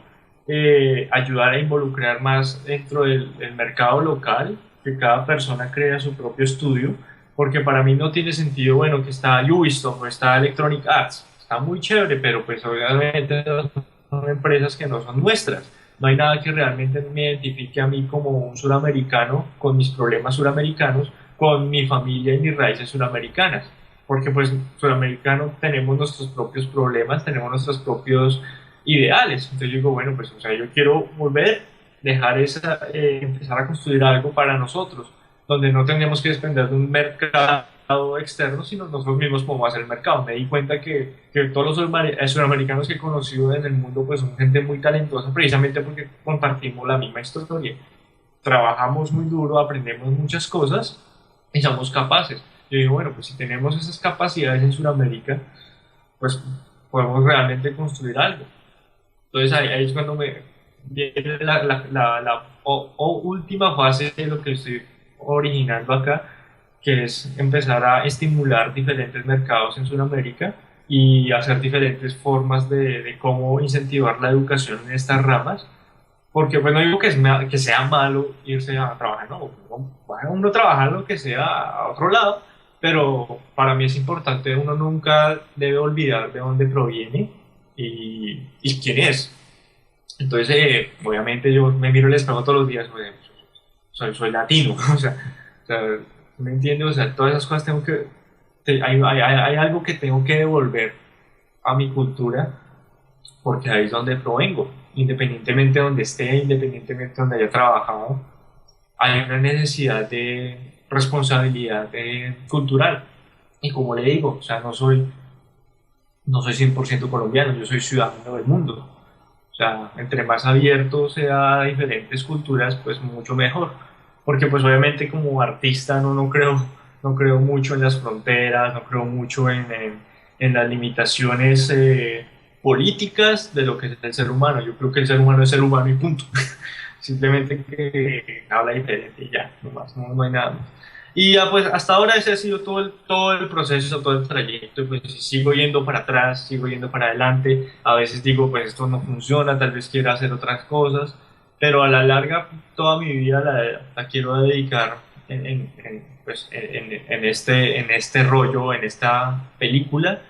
ayudar a involucrar más dentro del mercado local, que cada persona crea su propio estudio, porque para mí no tiene sentido, bueno, que está Ubisoft o está Electronic Arts, está muy chévere, pero pues obviamente son empresas que no son nuestras. No hay nada que realmente me identifique a mí como un suramericano, con mis problemas suramericanos, con mi familia y mis raíces suramericanas. Porque pues suramericanos tenemos nuestros propios problemas, tenemos nuestros propios ideales. Entonces yo digo, bueno, pues o sea, yo quiero volver, dejar empezar a construir algo para nosotros, donde no tenemos que depender de un mercado externo, sino nosotros mismos podemos hacer el mercado. Me di cuenta que todos los suramericanos que he conocido en el mundo pues son gente muy talentosa, precisamente porque compartimos la misma historia. Trabajamos muy duro, aprendemos muchas cosas y somos capaces. Yo digo, bueno, pues si tenemos esas capacidades en Sudamérica, pues podemos realmente construir algo. Entonces ahí es cuando me viene la última fase de lo que estoy originando acá, que es empezar a estimular diferentes mercados en Sudamérica y hacer diferentes formas de cómo incentivar la educación en estas ramas, porque pues no digo que sea malo irse a trabajar, no, uno trabajar lo que sea a otro lado, pero para mí es importante, uno nunca debe olvidar de dónde proviene y quién es. Entonces, obviamente yo me miro el espejo todos los días, soy latino, o sea, ¿me entiendes? O sea, todas esas cosas hay algo que tengo que devolver a mi cultura, porque ahí es donde provengo, independientemente de donde esté, independientemente de donde haya trabajado, hay una necesidad de responsabilidad cultural. Y como le digo, o sea, no soy 100% colombiano, yo soy ciudadano del mundo. O sea, entre más abierto sea a diferentes culturas, pues mucho mejor. Porque pues obviamente como artista no creo mucho en las fronteras, no creo mucho en las limitaciones políticas de lo que es el ser humano. Yo creo que el ser humano es ser humano y punto. Simplemente que habla diferente y ya, no hay nada más. Y ya, pues hasta ahora ese ha sido todo el proceso, todo el trayecto, pues sigo yendo para atrás, sigo yendo para adelante, a veces digo, pues esto no funciona, tal vez quiera hacer otras cosas, pero a la larga toda mi vida la quiero dedicar en este rollo, en esta película,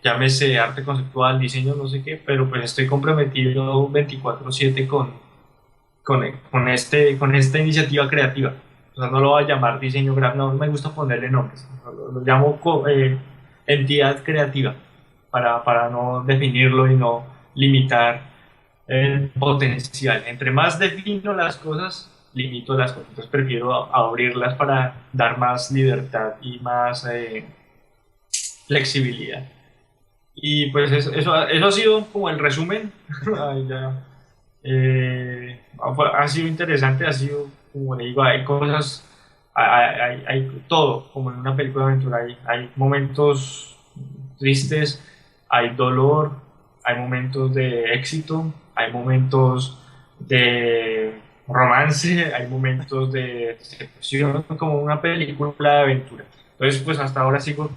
llámese arte conceptual, diseño, no sé qué, pero pues estoy comprometido 24/7 con esta iniciativa creativa. O sea, no lo voy a llamar diseño gráfico, no me gusta ponerle nombres, lo llamo entidad creativa para no definirlo y no limitar el potencial. Entre más defino las cosas, limito las cosas. Entonces prefiero abrirlas para dar más libertad y más flexibilidad. Y pues eso ha sido como el resumen. Ay, ya. Ha sido interesante, ha sido, como le digo, hay cosas, hay todo, como en una película de aventura, hay momentos tristes, hay dolor, hay momentos de éxito, hay momentos de romance, hay momentos de decepción, como una película de aventura. Entonces, pues hasta ahora sigo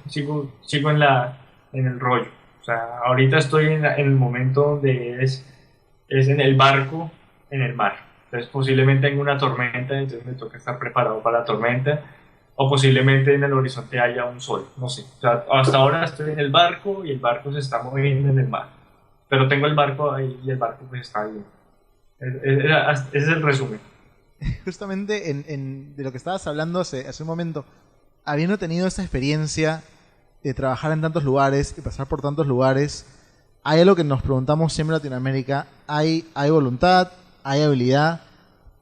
en el rollo. O sea, ahorita estoy en el momento donde es en el barco, en el mar. Entonces posiblemente en una tormenta, entonces me toca estar preparado para la tormenta, o posiblemente en el horizonte haya un sol, no sé. O sea, hasta ahora estoy en el barco y el barco se está moviendo en el mar. Pero tengo el barco ahí y el barco pues está ahí. Ese es el resumen. Justamente de lo que estabas hablando hace un momento, habiendo tenido esa experiencia de trabajar en tantos lugares y pasar por tantos lugares, hay algo que nos preguntamos siempre en Latinoamérica: hay voluntad, hay habilidad.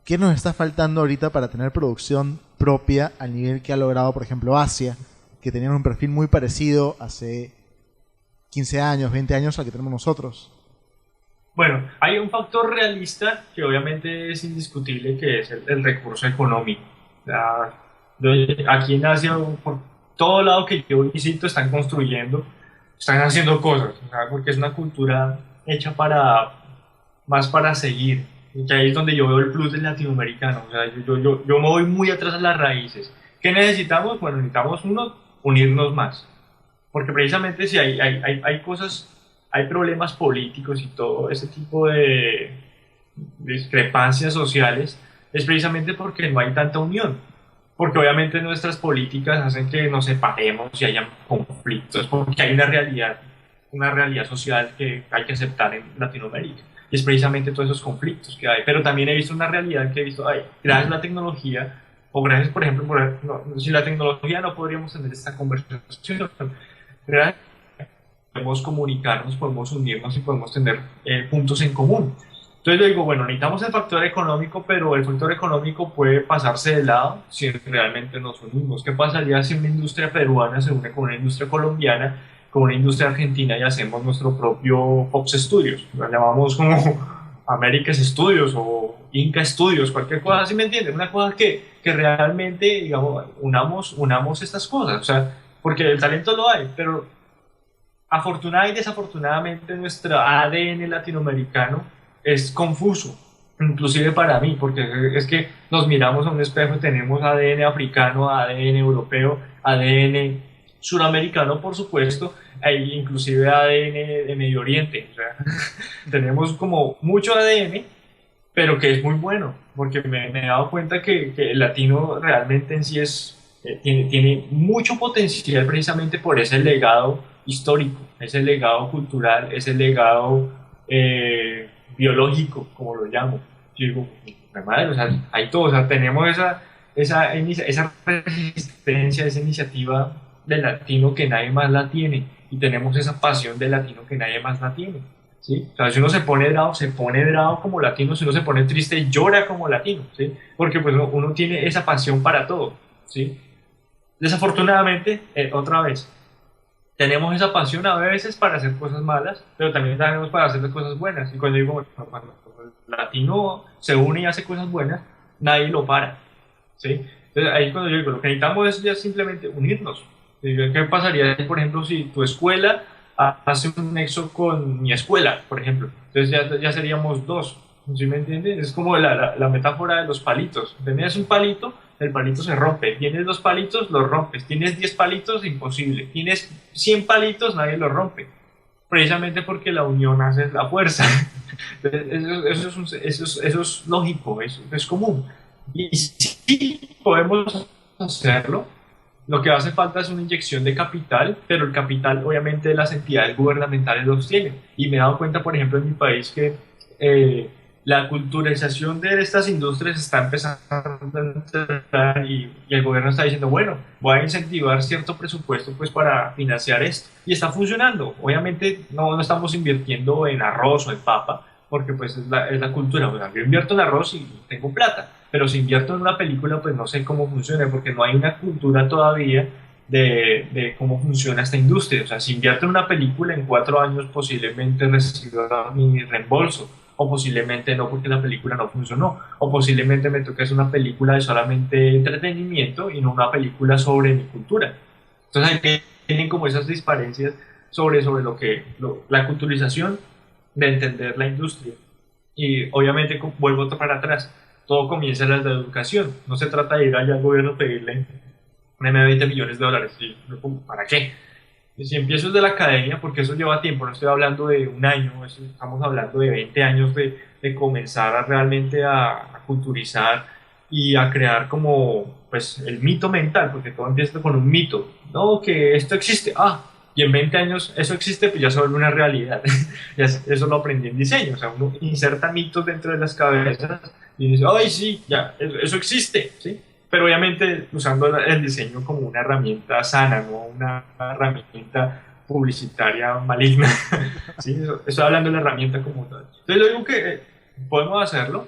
¿Qué nos está faltando ahorita para tener producción propia al nivel que ha logrado, por ejemplo, Asia, que tenían un perfil muy parecido hace 15 años, 20 años al que tenemos nosotros? Bueno, hay un factor realista que obviamente es indiscutible, que es el recurso económico. Aquí en Asia, por todo lado que yo visito, están construyendo, están haciendo cosas, porque es una cultura hecha más para seguir. Y que ahí es donde yo veo el plus del latinoamericano. O sea, yo me voy muy atrás a las raíces. ¿Qué necesitamos? Bueno, necesitamos unirnos más. Porque precisamente si hay cosas, hay problemas políticos y todo ese tipo de discrepancias sociales, es precisamente porque no hay tanta unión. Porque obviamente nuestras políticas hacen que nos separemos y haya conflictos, porque hay una realidad social que hay que aceptar en Latinoamérica. Y es precisamente todos esos conflictos que hay. Pero también he visto una realidad que he visto, gracias a la tecnología, o gracias, por ejemplo, sin la tecnología no podríamos tener esta conversación. Gracias, podemos comunicarnos, podemos unirnos y podemos tener puntos en común. Entonces yo digo, bueno, necesitamos el factor económico, pero el factor económico puede pasarse de lado si realmente nos unimos. ¿Qué pasaría si una industria peruana se une con una industria colombiana, con una industria argentina y hacemos nuestro propio Fox Studios? Lo llamamos como Américas Studios o Inca Studios, cualquier cosa, ¿sí me entienden? Una cosa que realmente, digamos, unamos estas cosas, o sea, porque el talento lo hay, pero afortunadamente y desafortunadamente nuestro ADN latinoamericano es confuso, inclusive para mí, porque es que nos miramos a un espejo y tenemos ADN africano, ADN europeo, ADN suramericano, por supuesto, e inclusive ADN de Medio Oriente. O sea, tenemos como mucho ADN, pero que es muy bueno, porque me he dado cuenta que el latino realmente en sí tiene mucho potencial precisamente por ese legado histórico, ese legado cultural, ese legado biológico, como lo llamo. Yo digo, mi madre, o sea, hay todo, o sea, tenemos esa resistencia, esa iniciativa del latino que nadie más la tiene, y tenemos esa pasión del latino que nadie más la tiene, ¿sí? O sea, si uno se pone bravo como latino, si uno se pone triste, llora como latino, ¿sí? Porque pues uno tiene esa pasión para todo, ¿sí? Desafortunadamente, otra vez, tenemos esa pasión a veces para hacer cosas malas, pero también tenemos para hacer cosas buenas. Y cuando digo, bueno, cuando el latino se une y hace cosas buenas, nadie lo para, ¿sí? Entonces ahí cuando yo digo, lo que necesitamos es ya simplemente unirnos. ¿Qué pasaría, por ejemplo, si tu escuela hace un nexo con mi escuela, por ejemplo? Entonces ya seríamos dos, ¿sí me entiendes? Es como la metáfora de los palitos. Tenías un palito, el palito se rompe. Tienes 2 palitos, los rompes. Tienes 10 palitos, imposible. Tienes 100 palitos, nadie los rompe. Precisamente porque la unión hace la fuerza. Eso es lógico, eso es común. Y sí podemos hacerlo. Lo que hace falta es una inyección de capital, pero el capital obviamente las entidades gubernamentales los tienen. Y me he dado cuenta, por ejemplo, en mi país que la culturalización de estas industrias está empezando a entrar y el gobierno está diciendo, bueno, voy a incentivar cierto presupuesto pues para financiar esto. Y está funcionando. Obviamente no estamos invirtiendo en arroz o en papa, porque pues es la cultura. O sea, yo invierto en arroz y tengo plata, pero si invierto en una película pues no sé cómo funciona, porque no hay una cultura todavía de cómo funciona esta industria. O sea, si invierto en una película, en 4 años posiblemente reciba mi reembolso, o posiblemente no porque la película no funcionó, o posiblemente me toque hacer una película de solamente entretenimiento y no una película sobre mi cultura. Entonces ahí tienen como esas disparencias sobre la culturalización de entender la industria. Y obviamente vuelvo para atrás, todo comienza en la educación. No se trata de ir allá al gobierno a pedirle 20 millones de dólares. ¿Para qué? Si empiezo desde la academia, porque eso lleva tiempo, no estoy hablando de un año, estamos hablando de 20 años de comenzar realmente a culturizar y a crear como pues el mito mental, porque todo empieza con un mito, no, que esto existe, y en 20 años eso existe, pues ya se vuelve una realidad. Eso lo aprendí en diseño, o sea, uno inserta mitos dentro de las cabezas y dice, ¡ay, sí, ya, eso existe! ¿Sí? Pero obviamente usando el diseño como una herramienta sana, no una herramienta publicitaria maligna. ¿Sí? Estoy hablando de la herramienta como tal. Entonces yo digo que podemos hacerlo.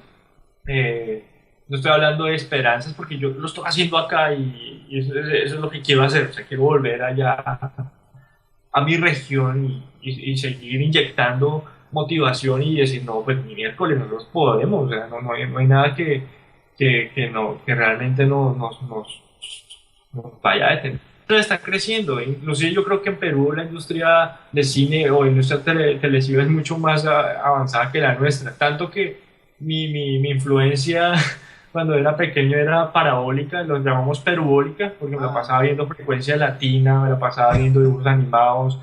No estoy hablando de esperanzas porque yo lo estoy haciendo acá y eso es lo que quiero hacer. O sea, quiero volver allá a mi región y seguir inyectando motivación y decir, no, pues ni miércoles, nosotros podemos. O sea, no hay nada que realmente nos vaya a detener. está creciendo. Inclusive yo creo que en Perú la industria de cine o industria televisiva es mucho más avanzada que la nuestra. Tanto que mi influencia cuando era pequeño era parabólica, lo llamamos perubólica, porque me la pasaba viendo Frecuencia Latina, me la pasaba viendo dibujos animados.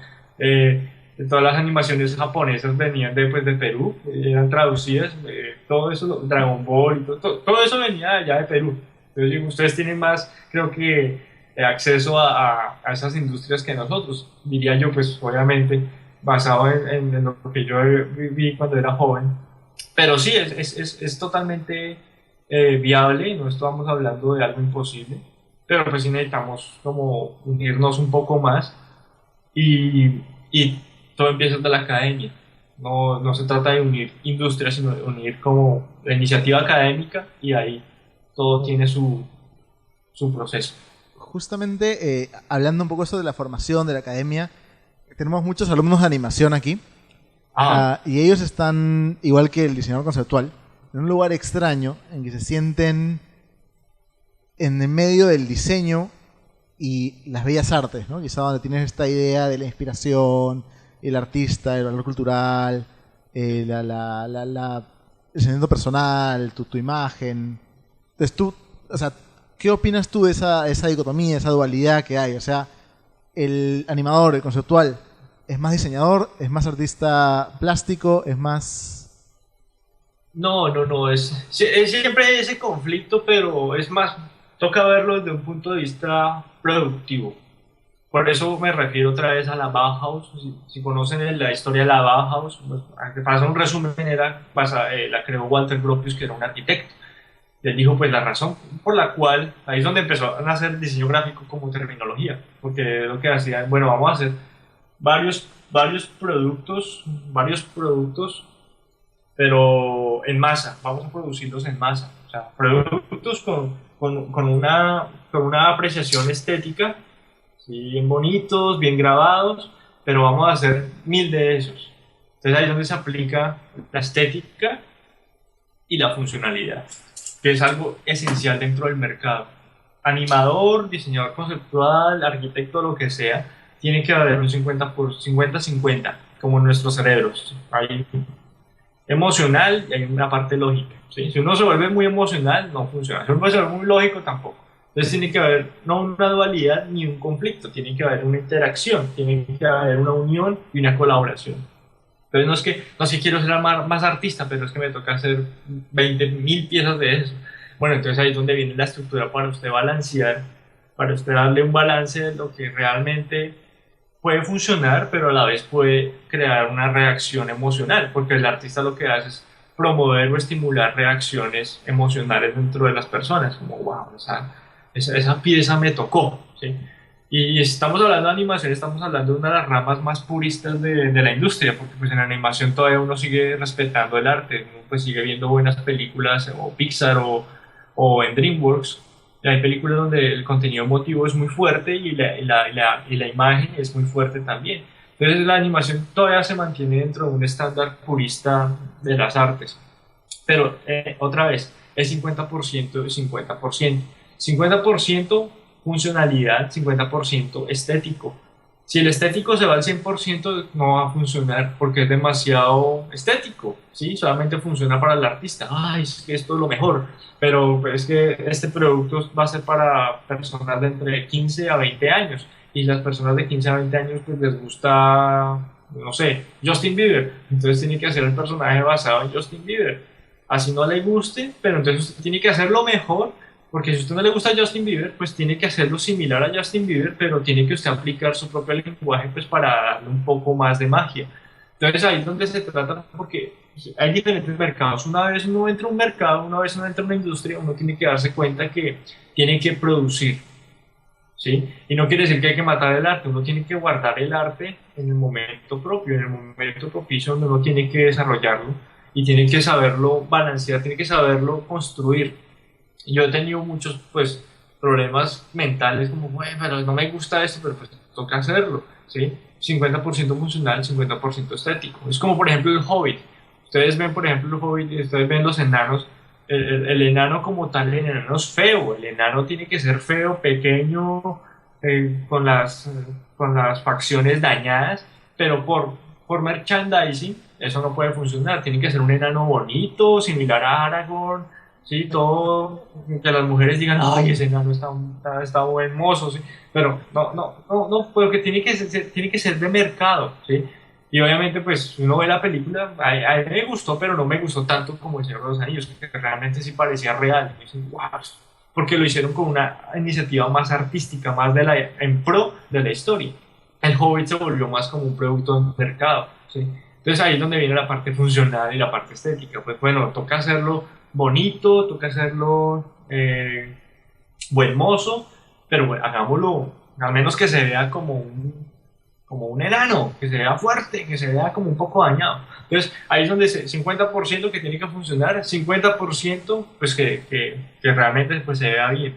Todas las animaciones japonesas venían pues, de Perú, eran traducidas, todo eso, Dragon Ball, todo eso venía allá de Perú. Entonces, ustedes tienen más, creo que, acceso a esas industrias que nosotros, diría yo, pues obviamente basado en lo que yo viví cuando era joven. Pero sí, es totalmente viable, no estamos hablando de algo imposible, pero pues sí necesitamos como unirnos un poco más y todo empieza desde la academia. No se trata de unir industrias, sino de unir como la iniciativa académica y ahí todo tiene su proceso. Justamente, hablando un poco eso de la formación, de la academia, tenemos muchos alumnos de animación aquí. Y ellos están, igual que el diseñador conceptual, en un lugar extraño en que se sienten en el medio del diseño y las bellas artes, ¿no? Quizá donde tienes esta idea de la inspiración, el artista, el valor cultural, el sentimiento personal, tu imagen. Entonces tú, o sea, ¿qué opinas tú de esa dicotomía, esa dualidad que hay? O sea, el animador, el conceptual, ¿es más diseñador? ¿Es más artista plástico? ¿Es más...? No, es siempre ese conflicto, pero es más, toca verlo desde un punto de vista productivo. Por eso me refiero otra vez a la Bauhaus. Si conocen la historia de la Bauhaus, pues, para hacer un resumen, la creó Walter Gropius, que era un arquitecto. Él dijo, pues la razón por la cual, ahí es donde empezó a nacer el diseño gráfico como terminología, porque lo que hacía, bueno, vamos a hacer varios productos, pero en masa, vamos a producirlos en masa, o sea, productos con una apreciación estética, ¿sí? Bien bonitos, bien grabados, pero vamos a hacer 1000 de esos. Entonces ahí es donde se aplica la estética y la funcionalidad, que es algo esencial dentro del mercado. Animador, diseñador conceptual, arquitecto, lo que sea, tiene que haber un 50-50, como en nuestros cerebros. Hay emocional y hay una parte lógica, ¿sí? Si uno se vuelve muy emocional, no funciona. Si uno se vuelve muy lógico, tampoco. Entonces tiene que haber no una dualidad ni un conflicto, tiene que haber una interacción, tiene que haber una unión y una colaboración. Entonces no es que quiero ser más artista, pero es que me toca hacer 20.000 piezas de eso. Bueno, entonces ahí es donde viene la estructura para usted balancear, para usted darle un balance de lo que realmente puede funcionar, pero a la vez puede crear una reacción emocional, porque el artista lo que hace es promover o estimular reacciones emocionales dentro de las personas, como wow, esa pieza me tocó, ¿sí? Y estamos hablando de animación, estamos hablando de una de las ramas más puristas de la industria, porque pues en la animación todavía uno sigue respetando el arte, uno pues sigue viendo buenas películas o Pixar o en DreamWorks. Y hay películas donde el contenido emotivo es muy fuerte y la imagen es muy fuerte también. Entonces la animación todavía se mantiene dentro de un estándar purista de las artes. Pero otra vez, es 50% y 50%. 50% funcionalidad, 50% estético. Si el estético se va al 100%, no va a funcionar porque es demasiado estético, ¿sí? Solamente funciona para el artista. Ay, es que esto es lo mejor. Pero es que este producto va a ser para personas de entre 15 a 20 años. Y las personas de 15 a 20 años pues les gusta, no sé, Justin Bieber. Entonces tiene que hacer el personaje basado en Justin Bieber. Así no le guste, pero entonces usted tiene que hacerlo mejor. Porque si a usted no le gusta Justin Bieber, pues tiene que hacerlo similar a Justin Bieber, pero tiene que usted aplicar su propio lenguaje pues para darle un poco más de magia. Entonces ahí es donde se trata, porque hay diferentes mercados. Una vez uno entra a un mercado, una vez uno entra a una industria, uno tiene que darse cuenta que tiene que producir, ¿sí? Y no quiere decir que hay que matar el arte, uno tiene que guardar el arte en el momento propio, en el momento propicio donde uno tiene que desarrollarlo y tiene que saberlo balancear, tiene que saberlo construir. Yo he tenido muchos pues problemas mentales como, bueno, pero no me gusta esto, pero pues toca hacerlo, ¿sí? 50% funcional, 50% estético. Es como por ejemplo el Hobbit. Ustedes ven por ejemplo el Hobbit y ustedes ven los enanos. El enano como tal, el enano es feo. El enano tiene que ser feo, pequeño, con las facciones dañadas, pero por merchandising eso no puede funcionar. Tiene que ser un enano bonito, similar a Aragorn, ¿sí? Todo, que las mujeres digan, ay, ese enano está buen mozo, ¿sí? Pero no, porque tiene que ser de mercado, ¿sí? Y obviamente, pues, uno ve la película, a mí me gustó, pero no me gustó tanto como El Señor de los Anillos, que realmente sí parecía real. Y dicen, wow, porque lo hicieron con una iniciativa más artística, más en pro de la historia. El Hobbit se volvió más como un producto de mercado, ¿sí? Entonces ahí es donde viene la parte funcional y la parte estética. Pues bueno, toca hacerlo bonito, toca hacerlo buen mozo, pero bueno, hagámoslo, al menos que se vea como un enano, que se vea fuerte, que se vea como un poco dañado. Entonces, ahí es donde 50% que tiene que funcionar, 50% pues que realmente pues, se vea bien.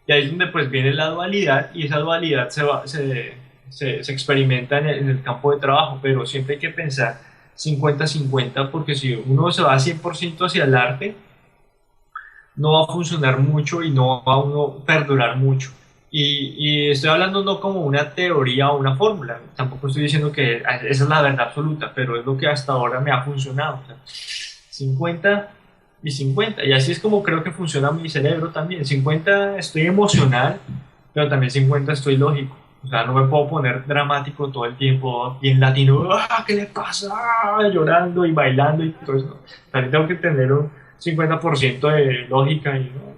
Y ahí es donde pues viene la dualidad y esa dualidad se experimenta en el campo de trabajo, pero siempre hay que pensar 50-50 porque si uno se va 100% hacia el arte, no va a funcionar mucho y no va a uno perdurar mucho. Y estoy hablando no como una teoría o una fórmula, tampoco estoy diciendo que esa es la verdad absoluta, pero es lo que hasta ahora me ha funcionado. O sea, 50 y 50, y así es como creo que funciona mi cerebro también. 50 estoy emocional, pero también 50 estoy lógico. O sea, no me puedo poner dramático todo el tiempo, bien latino, ¡ah, qué le pasa! Llorando y bailando y todo eso. También tengo que tener un 50% de lógica y ¿no?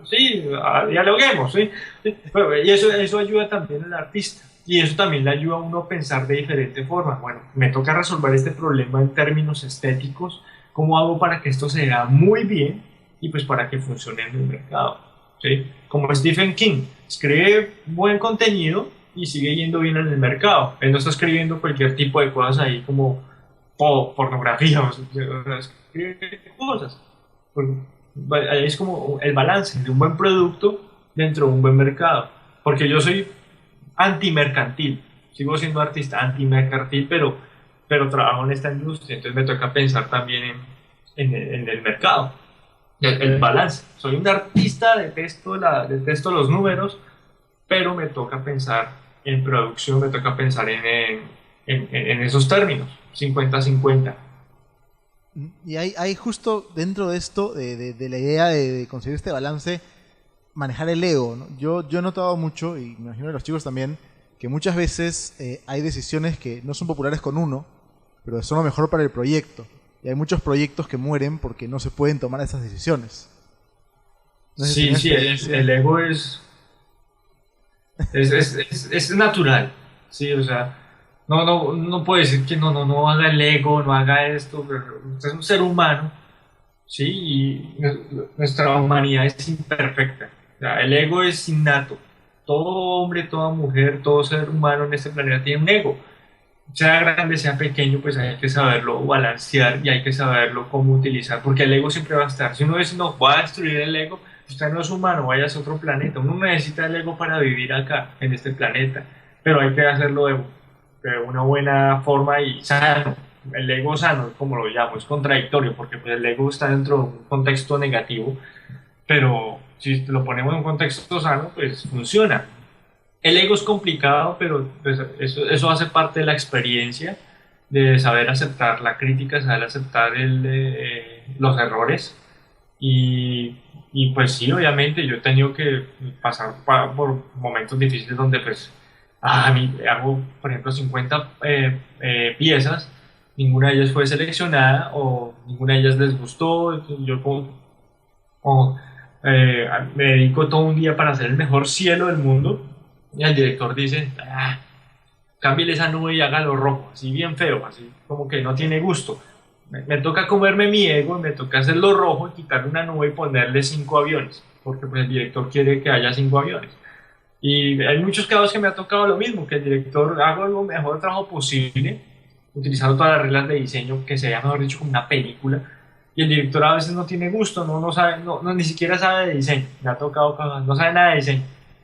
Sí, dialoguemos, ¿sí? Y eso ayuda también al artista y eso también le ayuda a uno a pensar de diferente forma. Bueno, me toca resolver este problema en términos estéticos, ¿cómo hago para que esto se vea muy bien y pues para que funcione en el mercado? ¿Sí? Como Stephen King, escribe buen contenido y sigue yendo bien en el mercado. Él no está escribiendo cualquier tipo de cosas ahí como pornografía, o sea, escribe cosas. Ahí es como el balance de un buen producto dentro de un buen mercado. Porque yo soy antimercantil, sigo siendo artista antimercantil, pero trabajo en esta industria, entonces me toca pensar también en el mercado, el balance. Soy un artista, detesto los números, pero me toca pensar en producción, me toca pensar en esos términos, 50-50. Y hay justo dentro de esto, de la idea de conseguir este balance, manejar el ego, ¿no? Yo he notado mucho, y me imagino que los chicos también, que muchas veces hay decisiones que no son populares con uno, pero son lo mejor para el proyecto. Y hay muchos proyectos que mueren porque no se pueden tomar esas decisiones. No sé si Sí, el ego es natural, sí, o sea, no puede decir que no haga el ego, no haga esto, pero usted es un ser humano, sí, y nuestra humanidad es imperfecta, o sea, el ego es innato, todo hombre, toda mujer, todo ser humano en este planeta tiene un ego, sea grande, sea pequeño, pues hay que saberlo balancear y hay que saberlo cómo utilizar, porque el ego siempre va a estar. Si uno dice, no, voy a destruir el ego, usted no es humano, vaya a otro planeta. Uno necesita el ego para vivir acá, en este planeta, pero hay que hacerlo de una buena forma y sano. El ego sano, como lo llamo, es contradictorio, porque pues, el ego está dentro de un contexto negativo, pero si lo ponemos en un contexto sano, pues funciona. El ego es complicado, pero pues, eso hace parte de la experiencia, de saber aceptar la crítica, saber aceptar los errores. Y pues sí, obviamente yo he tenido que pasar por momentos difíciles donde pues a mí hago, por ejemplo, 50 piezas, ninguna de ellas fue seleccionada o ninguna de ellas les gustó. Yo me dedico todo un día para hacer el mejor cielo del mundo y el director dice, cámbiale esa nube y hágalo rojo, así bien feo, así como que no tiene gusto. Me toca comerme mi ego, me toca hacerlo rojo y quitarle una nube y ponerle 5 aviones, porque pues, el director quiere que haya 5 aviones. Y hay muchos casos que me ha tocado lo mismo, que el director haga lo mejor trabajo posible, utilizando todas las reglas de diseño, que se vea, mejor dicho, como una película, y el director a veces no tiene gusto, no sabe, ni siquiera sabe de diseño, me ha tocado cosas, no sabe nada de diseño.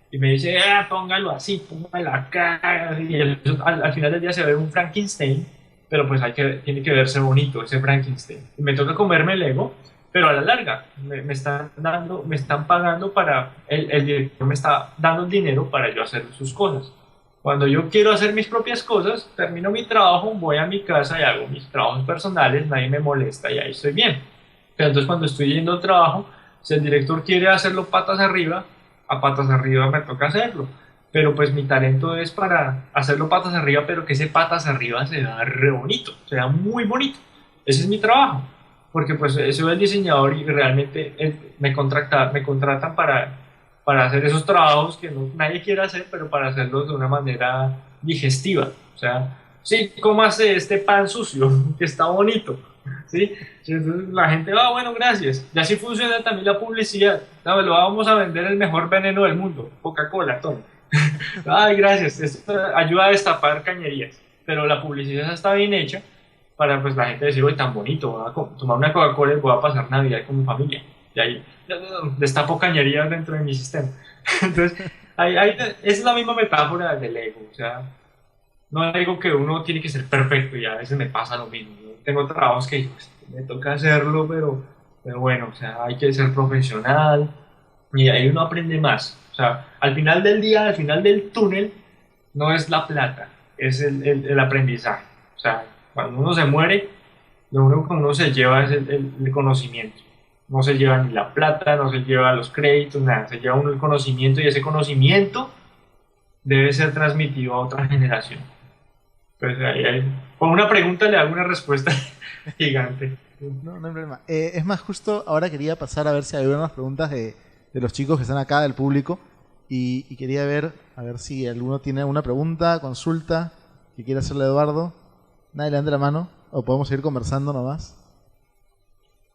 Y me dice, póngalo así, póngalo acá. Y al final del día se ve un Frankenstein, pero pues tiene que verse bonito ese Frankenstein. Y me toca comerme el ego, pero a la larga me están pagando para, el director me está dando el dinero para yo hacer sus cosas. Cuando yo quiero hacer mis propias cosas, termino mi trabajo, voy a mi casa y hago mis trabajos personales, nadie me molesta y ahí estoy bien. Pero entonces cuando estoy yendo al trabajo, si el director quiere hacerlo patas arriba, a patas arriba me toca hacerlo. Pero pues mi talento es para hacerlo patas arriba, pero que ese patas arriba se vea re bonito, se vea muy bonito. Ese es mi trabajo, porque pues soy el diseñador y realmente me contratan para hacer esos trabajos que nadie quiere hacer, pero para hacerlos de una manera digestiva. O sea, sí, cómase este pan sucio, que está bonito. ¿Sí? Entonces la gente va, bueno, gracias. Y así funciona también la publicidad. No, lo vamos a vender el mejor veneno del mundo, Coca-Cola, toma. Ay, gracias. Esto ayuda a destapar cañerías. Pero la publicidad está bien hecha para pues la gente decir, oye, tan bonito, voy a tomar una Coca-Cola y voy a pasar Navidad con mi familia. Y ahí destapo cañerías dentro de mi sistema. Entonces, es la misma metáfora del ego. O sea, no digo que uno tiene que ser perfecto y a veces me pasa lo mismo. Yo tengo trabajos que pues, me toca hacerlo, pero bueno, o sea, hay que ser profesional y ahí uno aprende más. O sea, al final del día, al final del túnel, no es la plata, es el aprendizaje. O sea, cuando uno se muere, lo único que uno se lleva es el conocimiento. No se lleva ni la plata, no se lleva los créditos, nada. Se lleva uno el conocimiento y ese conocimiento debe ser transmitido a otra generación. Pues con una pregunta le hago una respuesta gigante. No, no hay problema. Es más, justo ahora quería pasar a ver si hay unas preguntas de los chicos que están acá, del público, y quería ver, a ver si alguno tiene alguna pregunta, consulta, que quiera hacerle a Eduardo. Nadie levante la mano, o podemos seguir conversando nomás.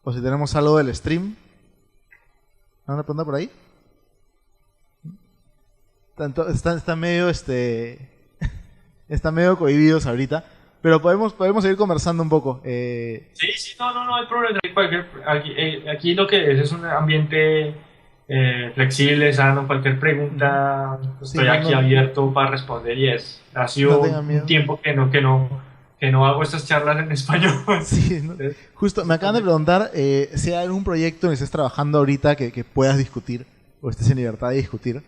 O si tenemos algo del stream. ¿Una pregunta por ahí? Están medio están medio cohibidos ahorita, pero podemos seguir conversando un poco. Sí, no hay problema. Aquí lo que es un ambiente flexible, sano. Cualquier pregunta estoy aquí abierto para responder y ha sido un tiempo que no hago estas charlas en español. Sí, ¿no? Justo, me acaban de preguntar si hay algún proyecto en el que estés trabajando ahorita que puedas discutir o estés en libertad de discutir.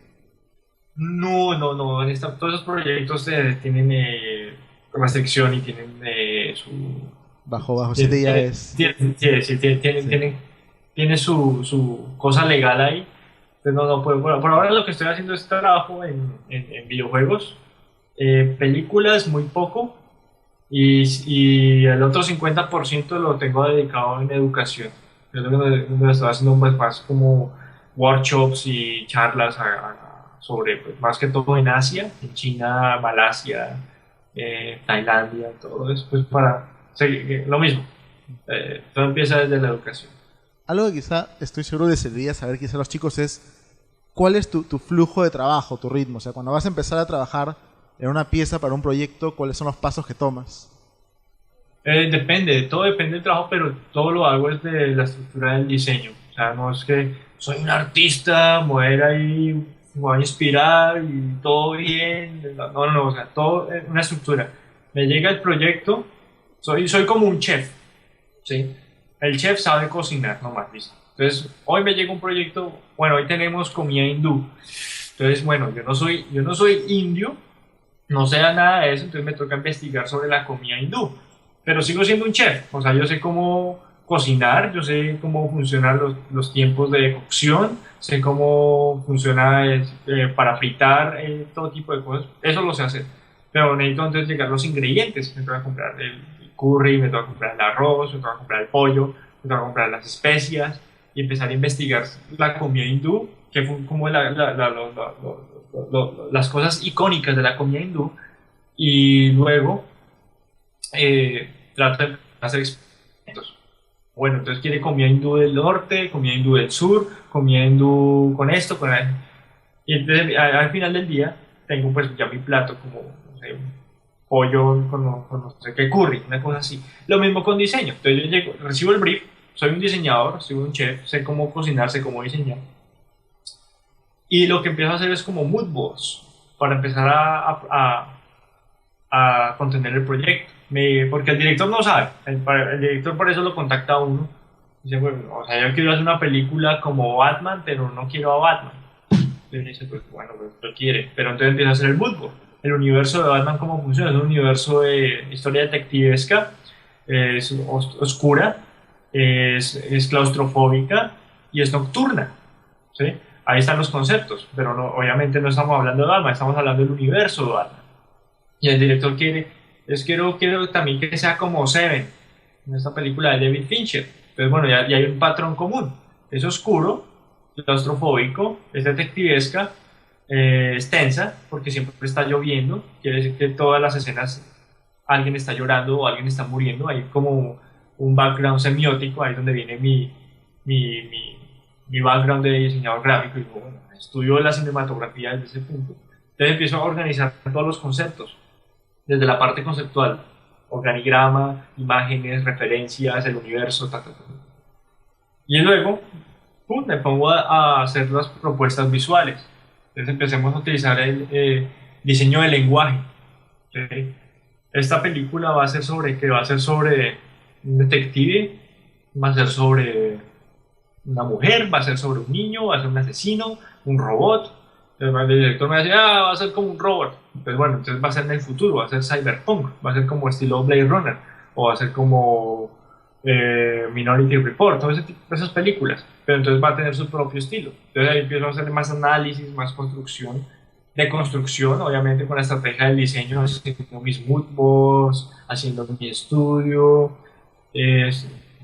No. Todos esos proyectos tienen restricción y tienen su... Bajo 7 ya es... Tiene su cosa legal ahí. Entonces no puedo. Por ahora lo que estoy haciendo es trabajo en videojuegos, películas muy poco, y el otro 50% lo tengo dedicado en educación. Es lo que me estoy haciendo más como workshops y charlas sobre, pues, más que todo en Asia, en China, Malasia, Tailandia, todo eso, pues para seguir, lo mismo. Todo empieza desde la educación. Algo que quizá estoy seguro de serviría saber quizá a los chicos es cuál es tu flujo de trabajo, tu ritmo. O sea, cuando vas a empezar a trabajar en una pieza para un proyecto, ¿cuáles son los pasos que tomas? Todo depende del trabajo, pero todo lo hago desde la estructura del diseño. O sea, no es que soy un artista, me voy a ir ahí, me voy a inspirar y todo bien. No, o sea, todo es una estructura. Me llega el proyecto, soy como un chef, ¿sí? El chef sabe cocinar, nomás, ¿listo? Entonces, hoy me llega un proyecto, bueno, hoy tenemos comida hindú. Entonces, bueno, yo no soy indio, no sé nada de eso, entonces me toca investigar sobre la comida hindú. Pero sigo siendo un chef, o sea, yo sé cómo cocinar, yo sé cómo funcionan los tiempos de cocción, sé cómo funciona para fritar, todo tipo de cosas, eso lo sé hacer. Pero necesito entonces llegar los ingredientes, me tengo que comprar el curry, me tengo que comprar el arroz, me tengo que comprar el pollo, me tengo que comprar las especias y empezar a investigar la comida hindú, que fue como las cosas icónicas de la comida hindú, y luego trato de hacer experimentos. Bueno, entonces quiere comida hindú del norte, comida hindú del sur, comida hindú con esto, con eso. Y entonces al final del día tengo pues ya mi plato como, no sé, un pollo con no sé qué curry, una cosa así. Lo mismo con diseño. Entonces yo llego, recibo el brief, soy un diseñador, soy un chef, sé cómo cocinar, sé cómo diseñar. Y lo que empiezo a hacer es como mood boards para empezar a contener el proyecto. Porque el director no sabe, el director por eso lo contacta a uno Dice, bueno, o sea, yo quiero hacer una película como Batman, pero no quiero a Batman. Entonces dice, pues bueno, pues lo quiere. Pero entonces empieza a hacer el mood board. El universo de Batman, ¿cómo funciona? Es un universo de historia detectivesca, es oscura, es claustrofóbica y es nocturna. ¿Sí? Ahí están los conceptos, pero no, obviamente no estamos hablando de Batman, estamos hablando del universo de Batman. Y el director quiero también que sea como Seven, en esta película de David Fincher. Entonces, bueno, ya hay un patrón común. Es oscuro, claustrofóbico, es detectivesca, es tensa, porque siempre está lloviendo, quiere decir que todas las escenas alguien está llorando o alguien está muriendo, hay como un background semiótico, ahí es donde viene mi, mi, mi background de diseñador gráfico, y digo, bueno, estudio la cinematografía desde ese punto. Entonces empiezo a organizar todos los conceptos, desde la parte conceptual, organigrama, imágenes, referencias, el universo, y luego me pongo a hacer las propuestas visuales. Entonces empecemos a utilizar el diseño del lenguaje. ¿Okay? Esta película va a ser sobre ¿qué? Va a ser sobre un detective, va a ser sobre una mujer, va a ser sobre un niño, va a ser un asesino, un robot. El director me decía, va a ser como un robot. Entonces, bueno, entonces va a ser en el futuro, va a ser cyberpunk, va a ser como estilo Blade Runner, o va a ser como Minority Report, todas esas películas. Pero entonces va a tener su propio estilo. Entonces ahí empiezo a hacer más análisis, más construcción, de construcción, obviamente con la estrategia del diseño, haciendo mis mood boards, haciendo mi estudio,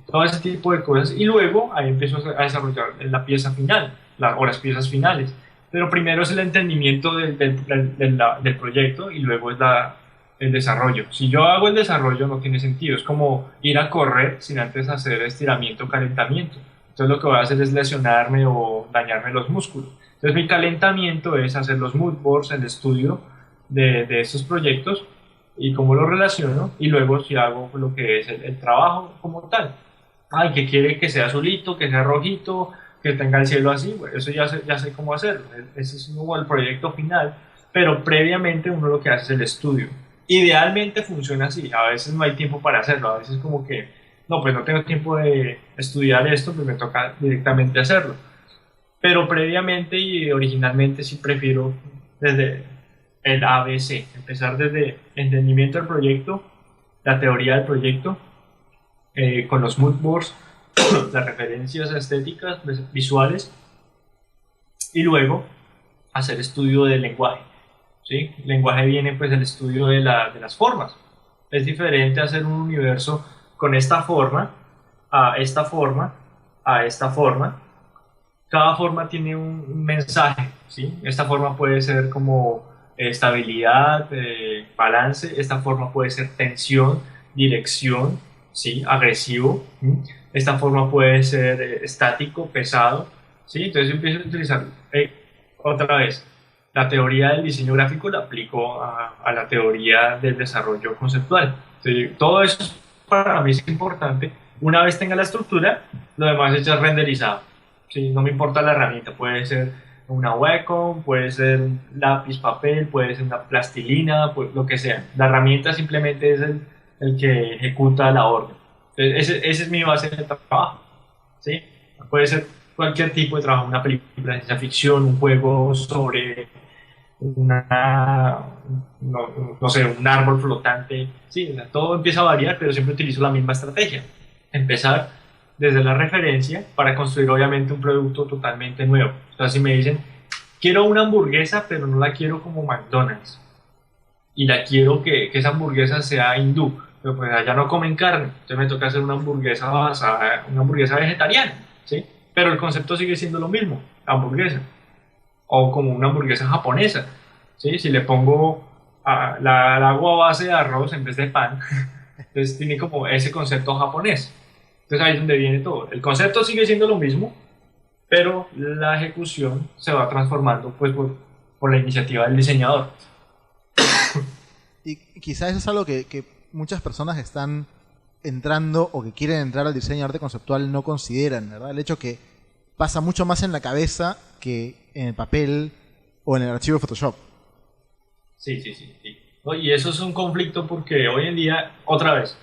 todo ese tipo de cosas. Y luego ahí empiezo a desarrollar la pieza final, o las piezas finales. Pero primero es el entendimiento del proyecto y luego es el desarrollo. Si yo hago el desarrollo no tiene sentido, es como ir a correr sin antes hacer estiramiento o calentamiento. Entonces lo que voy a hacer es lesionarme o dañarme los músculos. Entonces mi calentamiento es hacer los mood boards, el estudio de estos proyectos y cómo los relaciono, y luego si hago lo que es el trabajo como tal. Ay, que quiere que sea azulito, que sea rojito, que tenga el cielo así, bueno, eso ya sé cómo hacerlo. Ese es como el proyecto final, pero previamente uno lo que hace es el estudio. Idealmente funciona así, a veces no hay tiempo para hacerlo, a veces como que, no, pues no tengo tiempo de estudiar esto, pues me toca directamente hacerlo. Pero previamente y originalmente sí prefiero desde el ABC, empezar desde entendimiento del proyecto, la teoría del proyecto, con los mood boards, las referencias estéticas, visuales, y luego hacer estudio del lenguaje. ¿Sí? El lenguaje viene pues del estudio de las formas. Es diferente hacer un universo con esta forma, a esta forma, a esta forma. Cada forma tiene un mensaje. ¿Sí? Esta forma puede ser como estabilidad, balance. Esta forma puede ser tensión, dirección, ¿sí? Agresivo. ¿Sí? Esta forma puede ser estático, pesado. ¿Sí? Entonces yo empiezo a utilizar otra vez la teoría del diseño gráfico, la aplico a la teoría del desarrollo conceptual. Entonces, todo eso para mí es importante. Una vez tenga la estructura, lo demás es ya renderizado. ¿Sí? No me importa la herramienta, puede ser una Wacom, puede ser un lápiz, papel, puede ser una plastilina, pues, lo que sea. La herramienta simplemente es el que ejecuta la orden. Entonces, ese es mi base de trabajo. ¿Sí? Puede ser cualquier tipo de trabajo, una película de ciencia ficción, un juego sobre no sé, un árbol flotante. Sí, o sea, todo empieza a variar, pero siempre utilizo la misma estrategia. Empezar desde la referencia para construir obviamente un producto totalmente nuevo. O sea, si me dicen, quiero una hamburguesa, pero no la quiero como McDonald's, y la quiero que esa hamburguesa sea hindú, pero pues allá no comen carne, entonces me toca hacer una hamburguesa basada, una hamburguesa vegetariana, ¿sí? Pero el concepto sigue siendo lo mismo, hamburguesa, o como una hamburguesa japonesa, ¿sí? Si le pongo la agua a base de arroz en vez de pan, entonces tiene como ese concepto japonés. Entonces ahí es donde viene todo. El concepto sigue siendo lo mismo, pero la ejecución se va transformando pues por la iniciativa del diseñador. Y quizás eso es algo que muchas personas que están entrando o que quieren entrar al diseño de arte conceptual no consideran, ¿verdad? El hecho que pasa mucho más en la cabeza que en el papel o en el archivo de Photoshop. Sí. No, y eso es un conflicto porque hoy en día, otra vez,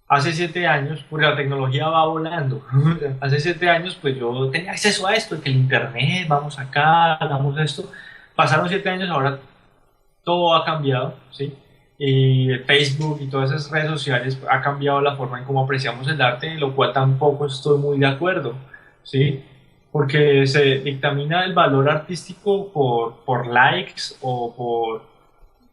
Hace 7 años, porque la tecnología va volando, hace 7 años pues yo tenía acceso a esto, que el internet, vamos acá, hagamos esto. Pasaron 7 años, ahora todo ha cambiado, ¿sí? Y el Facebook y todas esas redes sociales ha cambiado la forma en cómo apreciamos el arte, en lo cual tampoco estoy muy de acuerdo, ¿sí? Porque se dictamina el valor artístico por likes o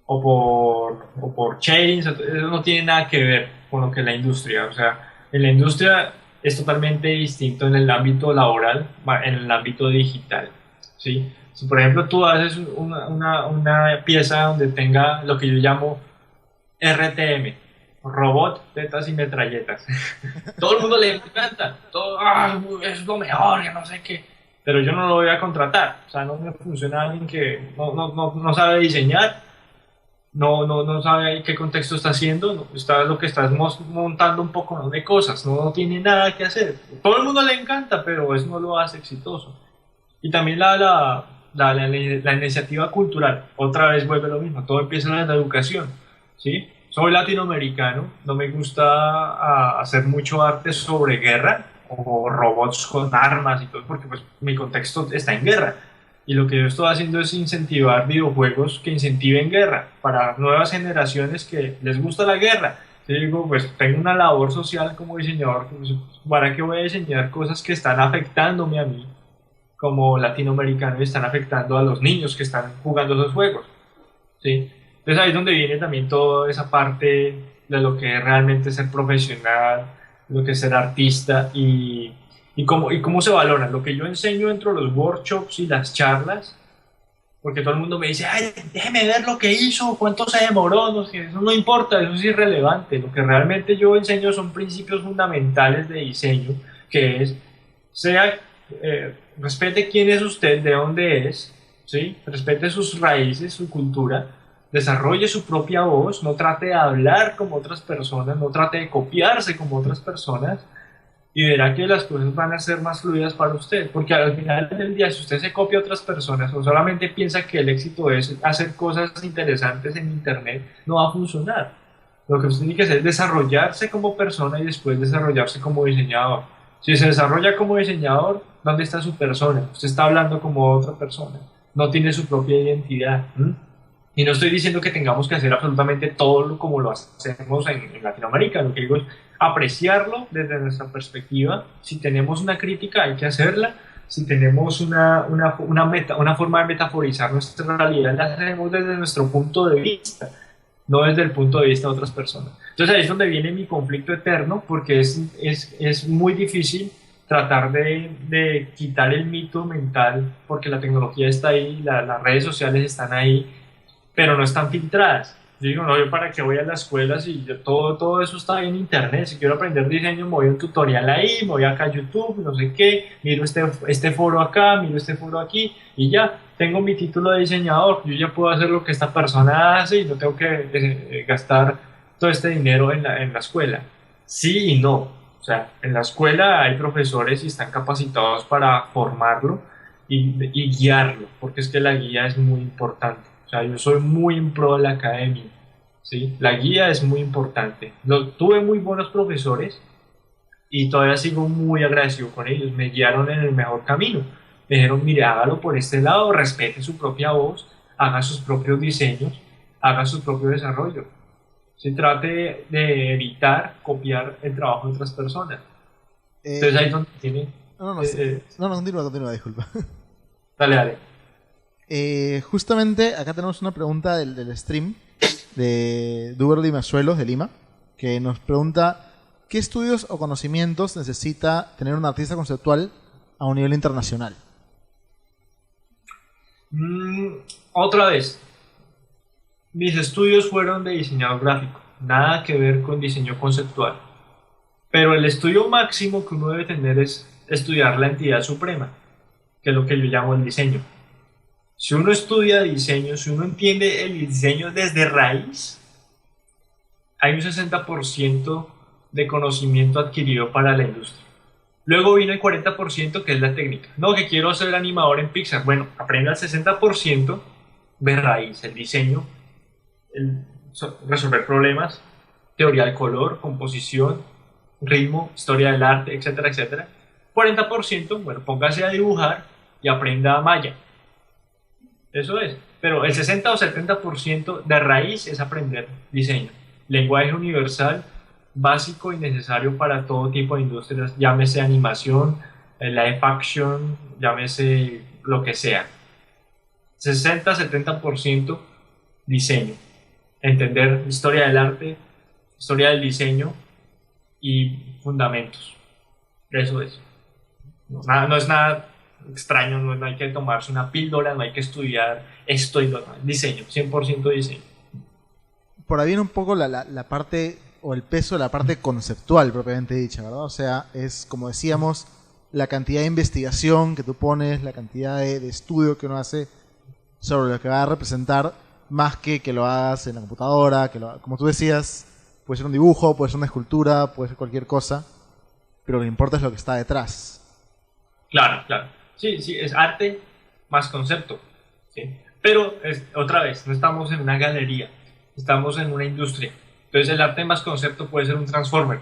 por chains, eso no tiene nada que ver con lo que es la industria. O sea, en la industria es totalmente distinto en el ámbito laboral, en el ámbito digital, ¿sí? Si por ejemplo tú haces una pieza donde tenga lo que yo llamo RTM, robot, tetas y metralletas, todo el mundo le encanta, todo, es lo mejor, que no sé qué, pero yo no lo voy a contratar. O sea, no me funciona alguien que no sabe diseñar, no sabe qué contexto está haciendo, lo que estás montando un poco, ¿no?, de cosas, no tiene nada que hacer. Todo el mundo le encanta, pero eso no lo hace exitoso. Y también la iniciativa cultural, otra vez vuelve lo mismo, todo empieza en la educación, ¿sí? Soy latinoamericano, no me gusta hacer mucho arte sobre guerra o robots con armas y todo, porque pues mi contexto está en guerra. Y lo que yo estoy haciendo es incentivar videojuegos que incentiven guerra para nuevas generaciones que les gusta la guerra. Yo digo, pues tengo una labor social como diseñador, pues, ¿para qué voy a diseñar cosas que están afectándome a mí como latinoamericano y están afectando a los niños que están jugando esos juegos? ¿Sí? Entonces ahí es donde viene también toda esa parte de lo que es realmente ser profesional, lo que es ser artista y cómo se valora. Lo que yo enseño dentro de los workshops y las charlas, porque todo el mundo me dice, ay, déjeme ver lo que hizo, cuánto se demoró, no sé, eso no importa, eso es irrelevante. Lo que realmente yo enseño son principios fundamentales de diseño, que es, respete quién es usted, de dónde es, ¿sí? Respete sus raíces, su cultura, desarrolle su propia voz, no trate de hablar como otras personas, no trate de copiarse como otras personas, y verá que las cosas van a ser más fluidas para usted, porque al final del día, si usted se copia a otras personas o solamente piensa que el éxito es hacer cosas interesantes en internet, no va a funcionar. Lo que usted tiene que hacer es desarrollarse como persona y después desarrollarse como diseñador. Si se desarrolla como diseñador, ¿dónde está su persona? Usted está hablando como otra persona, no tiene su propia identidad. Y no estoy diciendo que tengamos que hacer absolutamente todo como lo hacemos en Latinoamérica. Lo que digo es apreciarlo desde nuestra perspectiva. Si tenemos una crítica, hay que hacerla. Si tenemos una forma de metaforizar nuestra realidad, la hacemos desde nuestro punto de vista, no desde el punto de vista de otras personas. Entonces ahí es donde viene mi conflicto eterno, porque es muy difícil tratar de quitar el mito mental, porque la tecnología está ahí, las redes sociales están ahí, pero no están filtradas. Yo digo, no, yo para qué voy a la escuela si todo eso está ahí en internet. Si quiero aprender diseño, me voy a un tutorial ahí, me voy acá a YouTube, no sé qué, miro este foro acá, miro este foro aquí, y ya, tengo mi título de diseñador. Yo ya puedo hacer lo que esta persona hace y no tengo que gastar todo este dinero en la escuela. Sí y no. O sea, en la escuela hay profesores y están capacitados para formarlo y guiarlo, porque es que la guía es muy importante. O sea, yo soy muy en pro de la academia, ¿sí? La guía es muy importante. Tuve muy buenos profesores y todavía sigo muy agradecido con ellos. Me guiaron en el mejor camino. Me dijeron, mire, hágalo por este lado, respete su propia voz, haga sus propios diseños, haga su propio desarrollo. Se trate de evitar copiar el trabajo de otras personas. Entonces ahí es donde tiene... Continúa, disculpa. Dale, dale. Justamente acá tenemos una pregunta del stream de Duber Masuelos de Lima, que nos pregunta ¿qué estudios o conocimientos necesita tener un artista conceptual a un nivel internacional? Otra vez, mis estudios fueron de diseñador gráfico, nada que ver con diseño conceptual, pero el estudio máximo que uno debe tener es estudiar la entidad suprema, que es lo que yo llamo el diseño. Si uno estudia diseño, si uno entiende el diseño desde raíz, hay un 60% de conocimiento adquirido para la industria. Luego vino el 40% que es la técnica. No, que quiero ser animador en Pixar. Bueno, aprenda el 60% de raíz, el diseño, resolver problemas, teoría del color, composición, ritmo, historia del arte, etcétera, etcétera. 40%, bueno, póngase a dibujar y aprenda maya. Eso es. Pero el 60 o 70% de raíz es aprender diseño. Lenguaje universal, básico y necesario para todo tipo de industrias, llámese animación, live action, llámese lo que sea. 60-70% diseño. Entender historia del arte, historia del diseño y fundamentos. Eso es. No es nada extraño, no hay que tomarse una píldora, no hay que estudiar esto y lo demás. Diseño, 100% diseño. Por ahí viene un poco la parte o el peso de la parte conceptual propiamente dicha, ¿verdad? O sea, es como decíamos, la cantidad de investigación que tú pones, la cantidad de estudio que uno hace sobre lo que va a representar, más que lo hagas en la computadora, como tú decías, puede ser un dibujo, puede ser una escultura, puede ser cualquier cosa, pero lo que importa es lo que está detrás. Claro, claro. Sí, sí, es arte más concepto. ¿Sí? Pero otra vez, no estamos en una galería, estamos en una industria. Entonces el arte más concepto puede ser un transformer,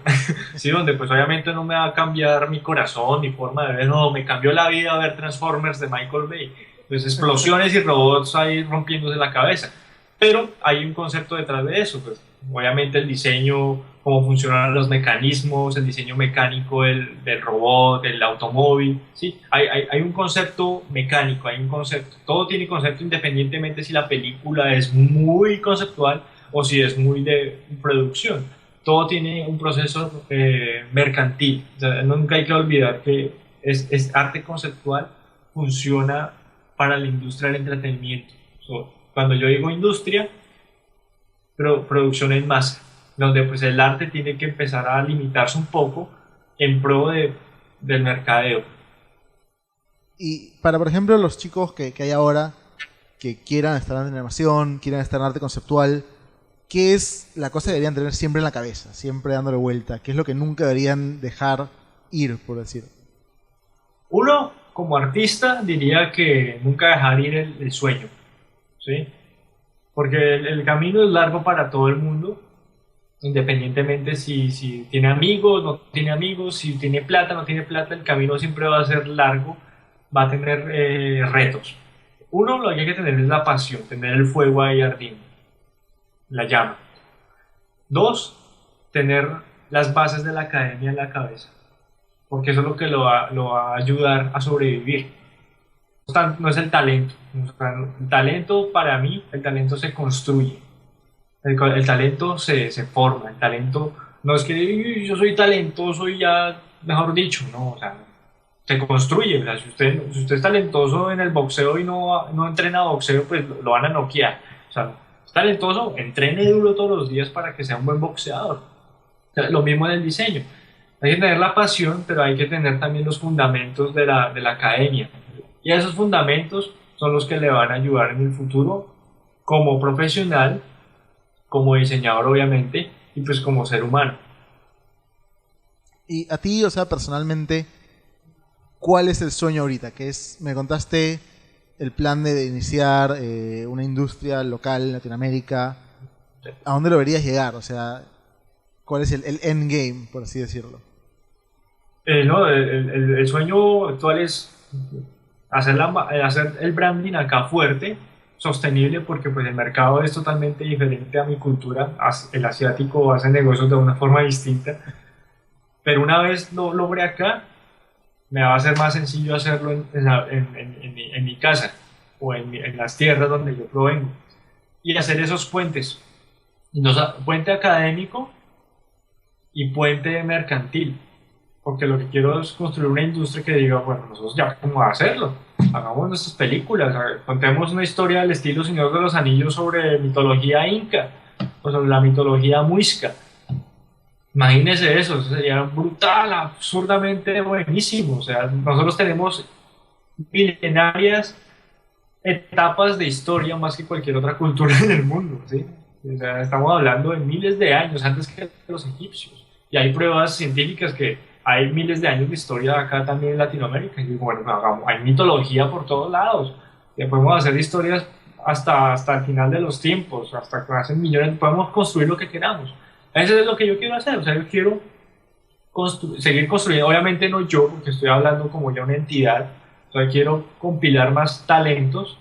¿sí? Donde pues obviamente no me va a cambiar mi corazón, mi forma de ver, no, me cambió la vida ver Transformers de Michael Bay. Entonces explosiones y robots ahí rompiéndose la cabeza. Pero hay un concepto detrás de eso, pues obviamente el diseño, cómo funcionan los mecanismos, el diseño mecánico del robot, del automóvil, ¿sí? Hay un concepto mecánico, hay un concepto, todo tiene concepto independientemente si la película es muy conceptual o si es muy de producción. Todo tiene un proceso mercantil. O sea, nunca hay que olvidar que es arte conceptual, funciona para la industria del entretenimiento. Cuando yo digo industria, producción en masa, donde pues el arte tiene que empezar a limitarse un poco en pro del mercadeo. Y para, por ejemplo, los chicos que hay ahora que quieran estar en animación, quieran estar en arte conceptual, ¿qué es la cosa que deberían tener siempre en la cabeza, siempre dándole vuelta? ¿Qué es lo que nunca deberían dejar ir, por decir? Uno, como artista, diría que nunca dejar ir el sueño, ¿sí? Porque el camino es largo para todo el mundo, independientemente si tiene amigos, no tiene amigos, si tiene plata, no tiene plata, el camino siempre va a ser largo, va a tener retos. Uno, lo que hay que tener es la pasión, tener el fuego ahí ardiendo, la llama. Dos, tener las bases de la academia en la cabeza, porque eso es lo que lo va a ayudar a sobrevivir. No es el talento. El talento, para mí, el talento se construye. El talento se forma. El talento no es que yo soy talentoso y ya, mejor dicho, no, o sea, se construye. O sea, si usted es talentoso en el boxeo y no entrena boxeo, pues lo van a noquear. O sea, es talentoso, entrene duro todos los días para que sea un buen boxeador. O sea, lo mismo en el diseño. Hay que tener la pasión, pero hay que tener también los fundamentos de la academia. Y esos fundamentos son los que le van a ayudar en el futuro como profesional, como diseñador obviamente, y pues como ser humano. Y a ti, o sea, personalmente, ¿cuál es el sueño ahorita? Me contaste el plan de iniciar una industria local en Latinoamérica. ¿A dónde lo verías llegar? O sea, ¿cuál es el endgame, por así decirlo? No, el sueño actual es hacer el branding acá fuerte, sostenible, porque pues el mercado es totalmente diferente a mi cultura. El asiático hace negocios de una forma distinta, pero una vez lo logré acá, me va a ser más sencillo hacerlo en mi casa o en las tierras donde yo provengo, y hacer esos puentes, puente académico y puente mercantil, porque lo que quiero es construir una industria que diga, bueno, nosotros ya podemos hacerlo, hagamos nuestras películas, contemos una historia del estilo Señor de los Anillos sobre mitología inca o sobre la mitología muisca. Imagínese eso sería brutal, absurdamente buenísimo. O sea, nosotros tenemos milenarias etapas de historia más que cualquier otra cultura en el mundo, ¿sí? O sea, estamos hablando de miles de años antes que los egipcios, y hay pruebas científicas que hay miles de años de historia acá también en Latinoamérica. Y digo, bueno, hay mitología por todos lados. Ya podemos hacer historias hasta el final de los tiempos, hasta que hacen millones, podemos construir lo que queramos. Eso es lo que yo quiero hacer, o sea, yo quiero seguir construyendo, obviamente no yo, porque estoy hablando como ya una entidad, o sea, quiero compilar más talentos,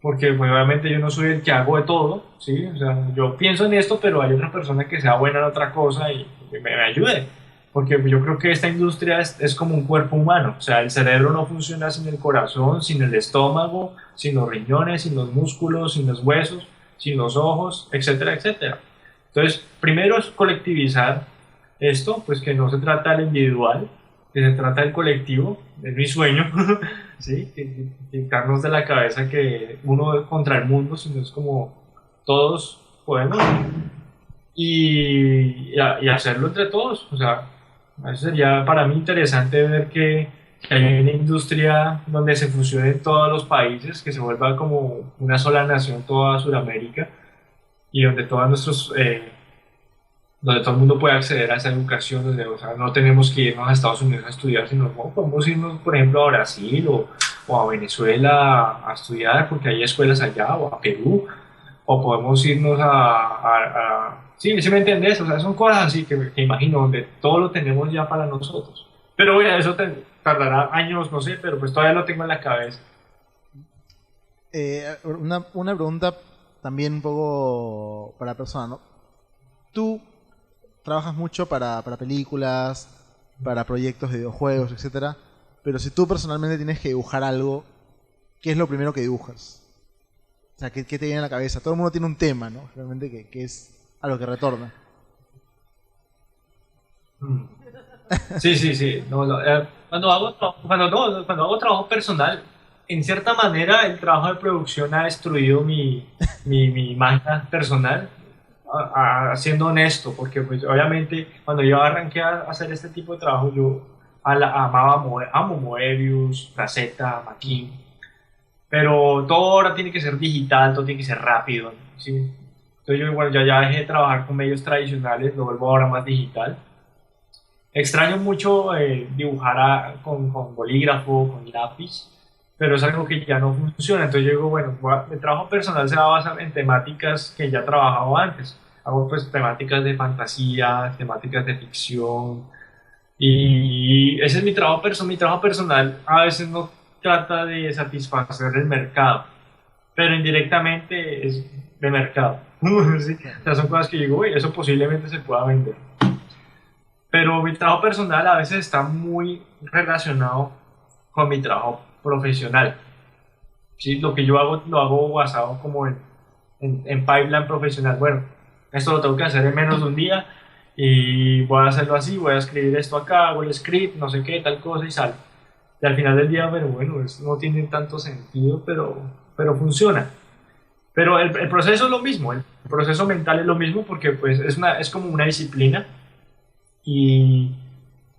porque pues, obviamente yo no soy el que hago de todo, ¿sí? O sea, yo pienso en esto, pero hay otra persona que sea buena en otra cosa y que me ayude, porque yo creo que esta industria es como un cuerpo humano, o sea, el cerebro no funciona sin el corazón, sin el estómago, sin los riñones, sin los músculos, sin los huesos, sin los ojos, etcétera, etcétera. Entonces, primero es colectivizar esto, pues que no se trata del individual, que se trata del colectivo, es mi sueño, ¿sí? Quitarnos de la cabeza que uno contra el mundo, sino es como todos podemos y hacerlo entre todos, o sea, eso sería para mí interesante ver que hay una industria donde se fusionen todos los países, que se vuelva como una sola nación toda Sudamérica y donde todos nuestros donde todo el mundo puede acceder a esa educación, donde, o sea, no tenemos que irnos a Estados Unidos a estudiar, sino podemos irnos, por ejemplo, a Brasil o a Venezuela a estudiar, porque hay escuelas allá, o a Perú, o podemos irnos sí, ¿sí me entendés? O sea, son cosas así que imagino, donde todo lo tenemos ya para nosotros. Pero bueno, eso tardará años, no sé, pero pues todavía lo tengo en la cabeza. Una pregunta también un poco para la persona, ¿no? Tú trabajas mucho para películas, para proyectos de videojuegos, etcétera. Pero si tú personalmente tienes que dibujar algo, ¿qué es lo primero que dibujas? O sea, ¿qué te viene a la cabeza? Todo el mundo tiene un tema, ¿no? Realmente que es a lo que retorna. Sí, sí, sí. No, no, cuando hago trabajo personal, en cierta manera el trabajo de producción ha destruido mi imagen personal, siendo honesto, porque pues obviamente cuando yo arranqué a hacer este tipo de trabajo, yo amo Moebius, Gaceta, Maquin, pero todo ahora tiene que ser digital, todo tiene que ser rápido, ¿sí? Entonces yo, bueno, ya dejé de trabajar con medios tradicionales, lo vuelvo ahora más digital. Extraño mucho dibujar con bolígrafo, con lápiz, pero es algo que ya no funciona. Entonces yo digo, bueno, mi trabajo personal se va a basar en temáticas que ya he trabajado antes. Hago pues temáticas de fantasía, temáticas de ficción, y ese es mi trabajo personal. Mi trabajo personal a veces no trata de satisfacer el mercado, pero indirectamente es de mercado. ¿Sí? O sea, son cosas que digo, uy, eso posiblemente se pueda vender. Pero mi trabajo personal a veces está muy relacionado con mi trabajo profesional. ¿Sí? Lo que yo hago lo hago basado como en pipeline profesional. Bueno, esto lo tengo que hacer en menos de un día y voy a hacerlo así, voy a escribir esto acá, hago el script, no sé qué, tal cosa y sale. Y al final del día, bueno, eso no tiene tanto sentido, pero funciona. Pero el proceso es lo mismo, el proceso mental es lo mismo porque pues es como una disciplina y,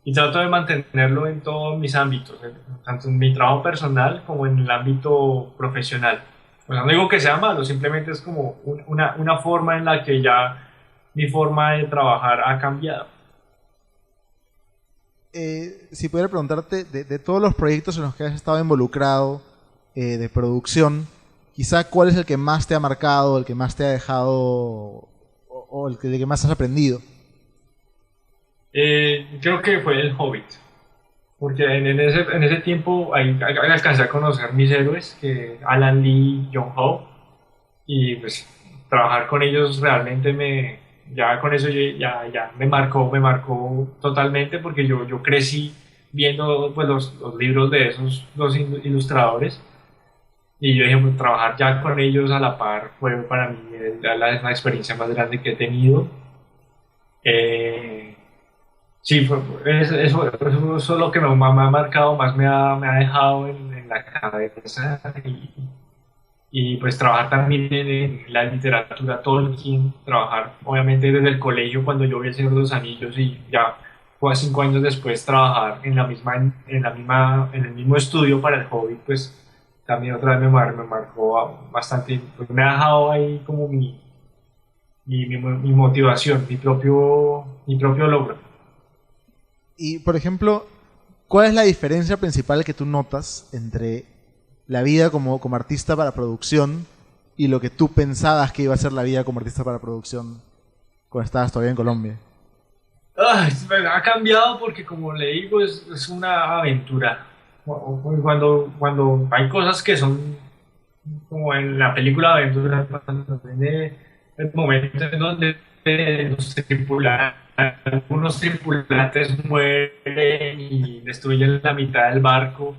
y trato de mantenerlo en todos mis ámbitos, tanto en mi trabajo personal como en el ámbito profesional. O sea, no digo que sea malo, simplemente es como una forma en la que ya mi forma de trabajar ha cambiado. Si pudiera preguntarte, de todos los proyectos en los que has estado involucrado, de producción, quizá cuál es el que más te ha marcado, el que más te ha dejado, o el que más has aprendido. Creo que fue El Hobbit, porque en ese tiempo ahí alcancé a conocer mis héroes, que Alan Lee, John Howe, y pues trabajar con ellos realmente ya con eso ya me marcó totalmente, porque yo crecí viendo pues los libros de esos dos ilustradores, y yo dije, pues, trabajar ya con ellos a la par fue para mí la experiencia más grande que he tenido. Eh, Sí, eso es lo que más me ha marcado, más me ha dejado en la cabeza y pues trabajar también en la literatura todo el tiempo, trabajar obviamente desde el colegio cuando yo vi El Señor de los Anillos y ya fue 5 años después trabajar en el mismo estudio para El Hobbit, pues también otra vez me marcó bastante, pues me ha dejado ahí como mi motivación, mi propio logro. Y, por ejemplo, ¿cuál es la diferencia principal que tú notas entre la vida como artista para producción y lo que tú pensabas que iba a ser la vida como artista para producción cuando estabas todavía en Colombia? Ha cambiado porque, como le digo, es una aventura. Cuando hay cosas que son como en la película de aventura, cuando viene el momento en donde algunos tripulantes mueren y destruyen la mitad del barco,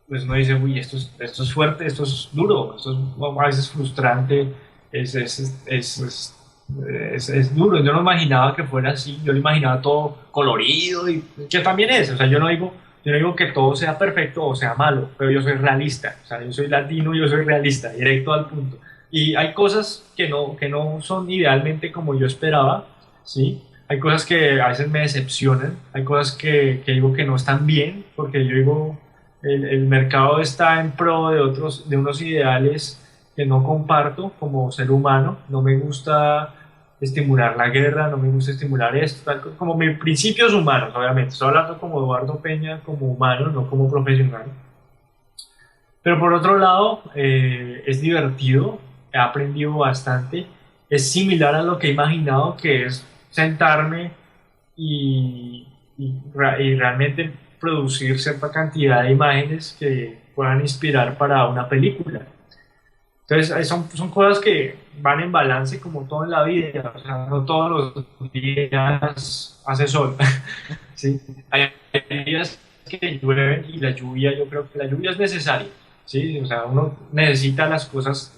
pues uno dice, uy, esto es fuerte, esto es duro, esto es a veces frustrante, es duro. Yo no imaginaba que fuera así, yo lo imaginaba todo colorido, y que también es, o sea, yo no digo que todo sea perfecto o sea malo, pero yo soy realista, o sea, yo soy latino, yo soy realista, directo al punto. Y hay cosas que no son idealmente como yo esperaba, ¿sí? Hay cosas que a veces me decepcionan, hay cosas que digo que no están bien, porque yo digo, el mercado está en pro de unos ideales que no comparto como ser humano. No me gusta estimular la guerra, no me gusta estimular esto, como mis principios humanos, obviamente. Estoy hablando como Eduardo Peña, como humano, no como profesional. Pero por otro lado, es divertido, he aprendido bastante. Es similar a lo que he imaginado, que es sentarme y realmente producir cierta cantidad de imágenes que puedan inspirar para una película. Entonces, son cosas que van en balance como todo en la vida. O sea, no todos los días hace sol. ¿Sí? Hay días que llueven, y la lluvia, yo creo que la lluvia es necesaria. ¿Sí? O sea, uno necesita las cosas,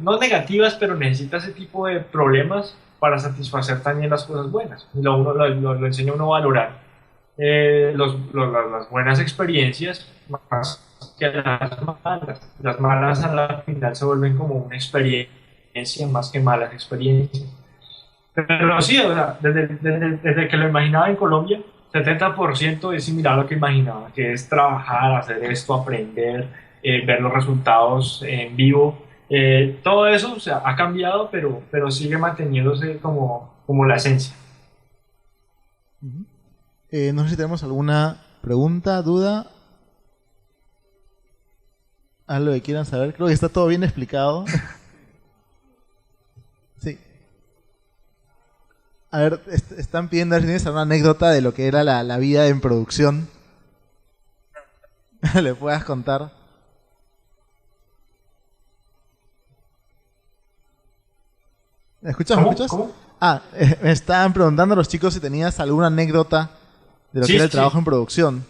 no negativas, pero necesita ese tipo de problemas para satisfacer también las cosas buenas. Lo enseña uno a valorar las buenas experiencias más que las malas. Las malas a la final se vuelven como una experiencia más que malas experiencias. Pero sí, o sea, desde que lo imaginaba en Colombia, 70% es similar a lo que imaginaba, que es trabajar, hacer esto, aprender, ver los resultados en vivo. Todo eso, o sea, ha cambiado, pero sigue manteniéndose como la esencia. No sé si tenemos alguna pregunta, duda, algo que quieran saber. Creo que está todo bien explicado. Sí. A ver, están pidiendo a ver si tienes alguna anécdota de lo que era la vida en producción. ¿Le puedas contar? ¿Me escuchas? ¿Me escuchas? ¿Cómo? Me estaban preguntando los chicos si tenías alguna anécdota de lo que era el trabajo en producción.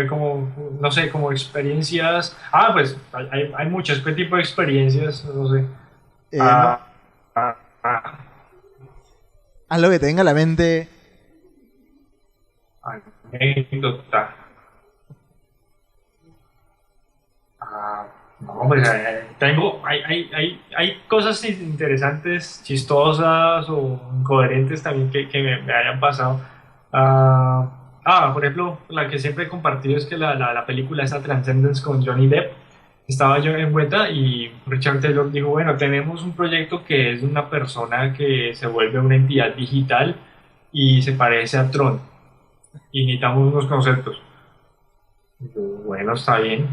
Como, no sé, como experiencias. Pues hay muchas. ¿Qué tipo de experiencias? No sé. No, algo que te venga a la mente. Anécdota. No, pues hay cosas interesantes, chistosas o incoherentes también que me hayan pasado. Por ejemplo, la que siempre he compartido es que la película esa Transcendence con Johnny Depp, estaba yo en vuelta y Richard Taylor dijo, bueno, tenemos un proyecto que es de una persona que se vuelve una entidad digital y se parece a Tron y necesitamos unos conceptos. Y yo, bueno, está bien.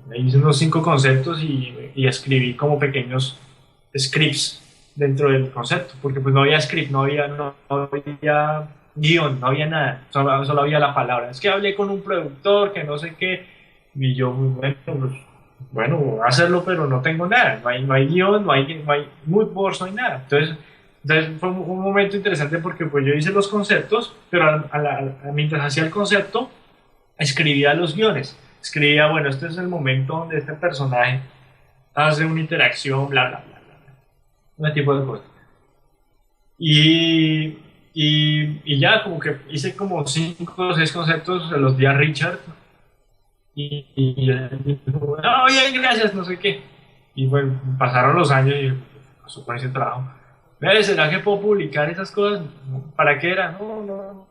Me hice unos 5 conceptos y escribí como pequeños scripts dentro del concepto, porque pues no había script, no había guión, no había nada, solo había la palabra. Es que hablé con un productor que no sé qué, y yo, bueno, voy a hacerlo, pero no tengo nada, no hay guión, no hay mood boards, no hay nada. Entonces fue un momento interesante porque pues yo hice los conceptos, pero mientras hacía el concepto, escribía los guiones. Escribía, bueno, este es el momento donde este personaje hace una interacción, bla, bla, bla, bla, ese tipo de cosas. Y ya como que hice como 5 o 6 conceptos, se los di a Richard y él dijo, no, bien, gracias, no sé qué. Y bueno, pasaron los años y pasó con ese trabajo. ¿Será que puedo publicar esas cosas? ¿Para qué era? No.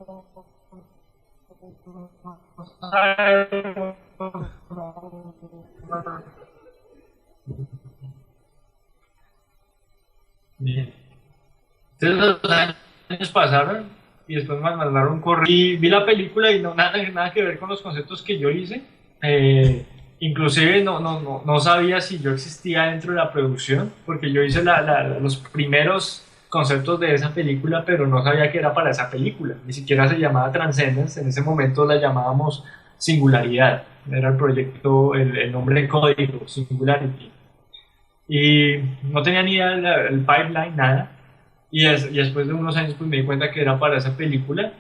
Bien. Entonces los años pasaron y después me mandaron un correo y vi la película y no nada que ver con los conceptos que yo hice. inclusive no sabía si yo existía dentro de la producción, porque yo hice los primeros conceptos de esa película, pero no sabía que era para esa película. Ni siquiera se llamaba Transcendence, en ese momento la llamábamos Singularidad. Era el proyecto, el nombre de código, Singularity. Y no tenía ni idea del pipeline, nada. Y después de unos años pues me di cuenta que era para esa película,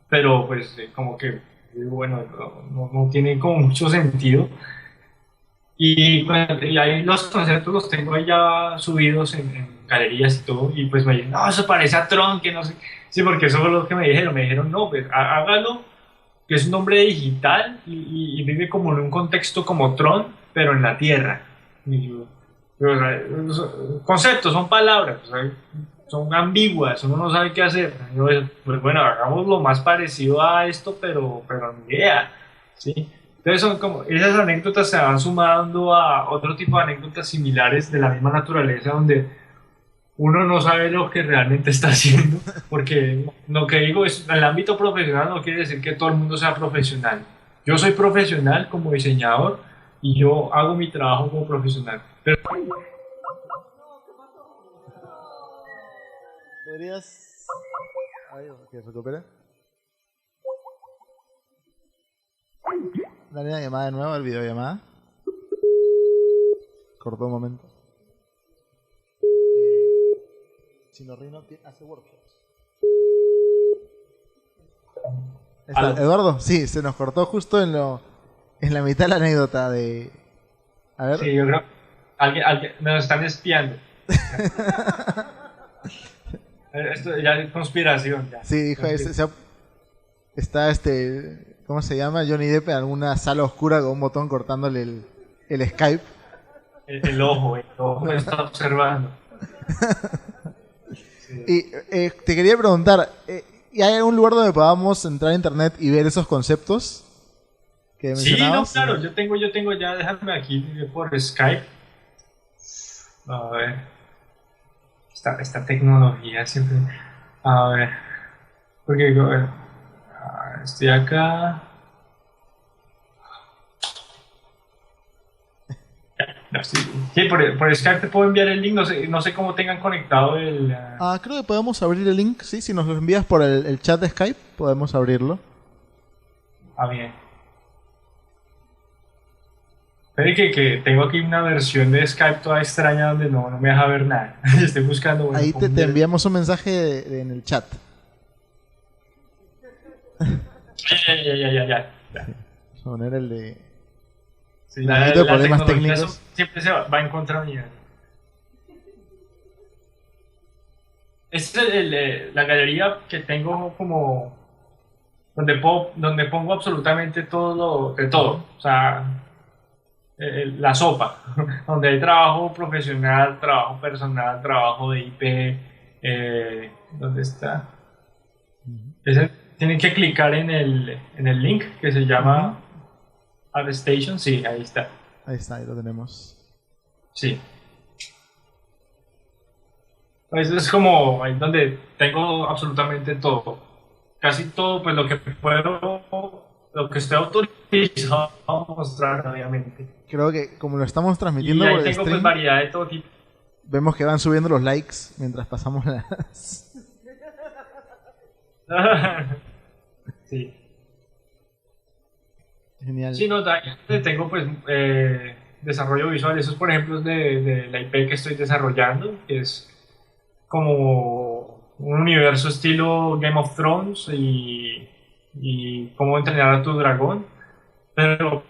pero pues como que, bueno, no tiene como mucho sentido. Y ahí los conceptos los tengo ahí ya subidos en galerías y todo, y pues me dicen, no, eso parece a Tron, que no sé. Sí, porque eso fue lo que me dijeron, no, pues hágalo, que es un nombre digital y vive como en un contexto como Tron, pero en la Tierra. Y o sea, conceptos, son palabras, o sea, son ambiguas, uno no sabe qué hacer. Yo, pues bueno, hagamos lo más parecido a esto, pero ni idea, ¿sí? Entonces son como, esas anécdotas se van sumando a otro tipo de anécdotas similares de la misma naturaleza, donde uno no sabe lo que realmente está haciendo, porque lo que digo es, en el ámbito profesional no quiere decir que todo el mundo sea profesional. Yo soy profesional como diseñador y yo hago mi trabajo como profesional. Pero ¿podrías... Ahí, que recupere? Dale una llamada de nuevo, el videollamada. Cortó un momento. Chino Rino hace workshops. Eduardo, sí, se nos cortó justo en la mitad de la anécdota de... A ver. Sí, yo creo que alguien nos están espiando. Esto ya es conspiración. Ya. Sí, dijo, está ¿cómo se llama? Johnny Depp en alguna sala oscura con un botón cortándole el Skype. El ojo me está observando. Sí. Y te quería preguntar, ¿y hay algún lugar donde podamos entrar a internet y ver esos conceptos que mencionabas? Sí, no, claro, yo tengo ya, déjame aquí por Skype. A ver. Esta tecnología siempre. A ver. Porque estoy acá. Sí, por Skype te puedo enviar el link, no sé cómo tengan conectado el... creo que podemos abrir el link, sí, si nos lo envías por el chat de Skype, podemos abrirlo. Bien. Pero que tengo aquí una versión de Skype toda extraña donde no me deja ver nada. Estoy buscando... Bueno, ahí te enviamos un mensaje en el chat. Ya. Poner el de... Sí, la problemas técnicos siempre va en contra mía. Esta es la galería que tengo como donde pongo absolutamente de todo, o sea, la sopa, donde hay trabajo profesional, trabajo personal, trabajo de IP, ¿dónde está? Tienen que clicar en el link que se llama ArtStation, sí, ahí está. Ahí está, ahí lo tenemos. Sí. Eso es como ahí donde tengo absolutamente todo. Casi todo, pues lo que puedo, lo que estoy autorizado a mostrar, obviamente. Creo que como lo estamos transmitiendo y ahí por el tengo stream, pues variedad de todo tipo. Vemos que van subiendo los likes mientras pasamos las... Sí. Genial. Sí, no, tengo pues desarrollo visual. Eso es, por ejemplo, de la IP que estoy desarrollando, que es como un universo estilo Game of Thrones y cómo entrenar a tu dragón, pero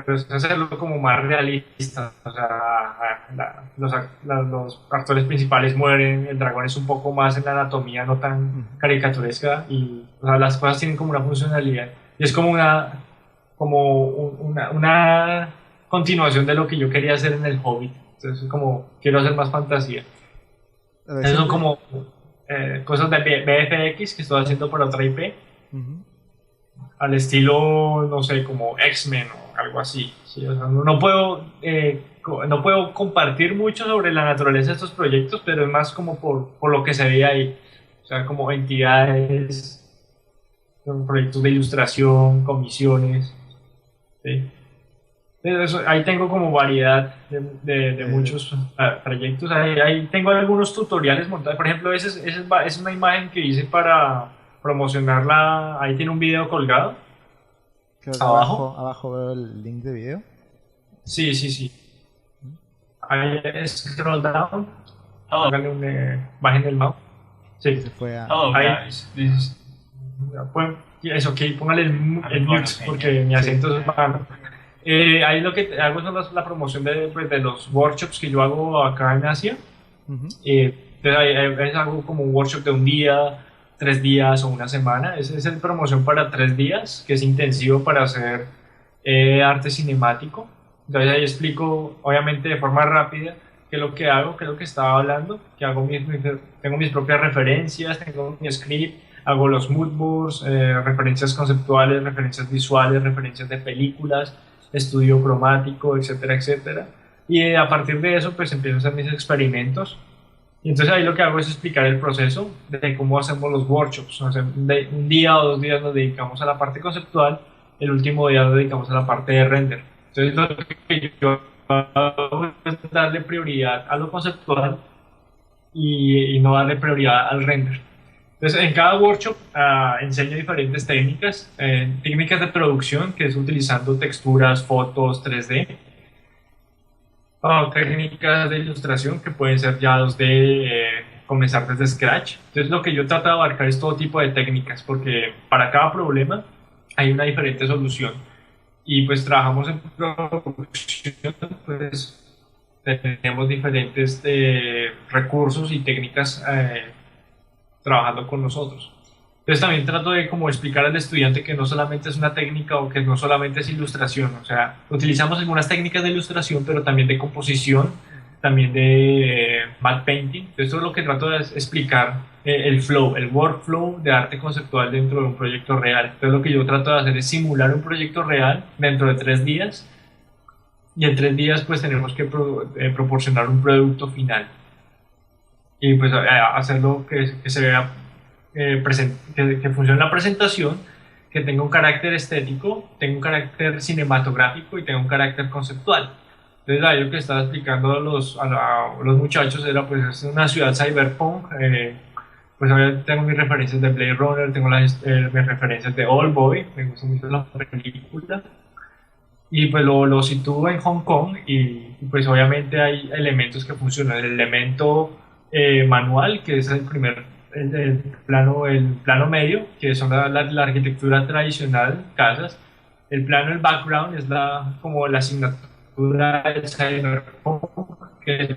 es hacerlo como más realista. O sea, los actores principales mueren, el dragón es un poco más en la anatomía, no tan caricaturesca, y o sea, las cosas tienen como una funcionalidad. Y es como una continuación de lo que yo quería hacer en el Hobbit. Entonces, como quiero hacer más fantasía. Esas son como cosas de VFX que estoy haciendo por otra IP. Al estilo, no sé, como X-Men o algo así. ¿Sí? O sea, no puedo compartir mucho sobre la naturaleza de estos proyectos, pero es más como por lo que se ve ahí. O sea, como entidades, proyectos de ilustración, comisiones. ¿Sí? Ahí tengo como variedad de muchos proyectos. Ahí tengo algunos tutoriales montados. Por ejemplo, es una imagen que hice para promocionarla. Ahí tiene un video colgado. Creo que Abajo. abajo veo el link de video. Sí, sí, sí. Ahí scroll down. Háganle bajen el mouse. Sí. Se fue a... Ahí. Eso, ok, póngale el mute porque mi acento es malo. Ahí lo que hago es la promoción de los workshops que yo hago acá en Asia. Entonces ahí hago como un workshop de un día, 3 días o una semana. Es la promoción para 3 días, que es intensivo para hacer arte cinemático. Entonces ahí explico, obviamente de forma rápida, qué es lo que hago, qué es lo que estaba hablando, que tengo mis propias referencias, tengo mi script, hago los mood boards, referencias conceptuales, referencias visuales, referencias de películas, estudio cromático, etcétera, etcétera. Y a partir de eso, pues empiezo a hacer mis experimentos. Y entonces ahí lo que hago es explicar el proceso de cómo hacemos los workshops. O sea, un día o 2 días nos dedicamos a la parte conceptual, el último día nos dedicamos a la parte de render. Entonces lo que yo hago es darle prioridad a lo conceptual y no darle prioridad al render. Entonces, en cada workshop enseño diferentes técnicas, técnicas de producción, que es utilizando texturas, fotos, 3D, técnicas de ilustración, que pueden ser ya 2D, comenzar desde Scratch. Entonces, lo que yo trato de abarcar es todo tipo de técnicas, porque para cada problema hay una diferente solución. Y pues trabajamos en producción, pues tenemos diferentes recursos y técnicas trabajando con nosotros. Entonces también trato de como explicar al estudiante que no solamente es una técnica o que no solamente es ilustración, o sea, utilizamos algunas técnicas de ilustración, pero también de composición, también de matte painting. Entonces eso es lo que trato de explicar, el flow, el workflow de arte conceptual dentro de un proyecto real. Entonces lo que yo trato de hacer es simular un proyecto real dentro de 3 días, y en 3 días pues tenemos que proporcionar un producto final. Y pues hacerlo que se vea, que funcione la presentación, que tenga un carácter estético, tenga un carácter cinematográfico y tenga un carácter conceptual. Entonces ahí lo que estaba explicando a los muchachos era pues es una ciudad cyberpunk, pues ahora tengo mis referencias de Blade Runner, tengo mis referencias de Oldboy, me gusta mucho la película, y pues lo sitúo en Hong Kong y pues obviamente hay elementos que funcionan. El elemento manual, que es el plano medio, que son la arquitectura tradicional, casas. El plano, el background, es como la asignatura del cyberpunk, que es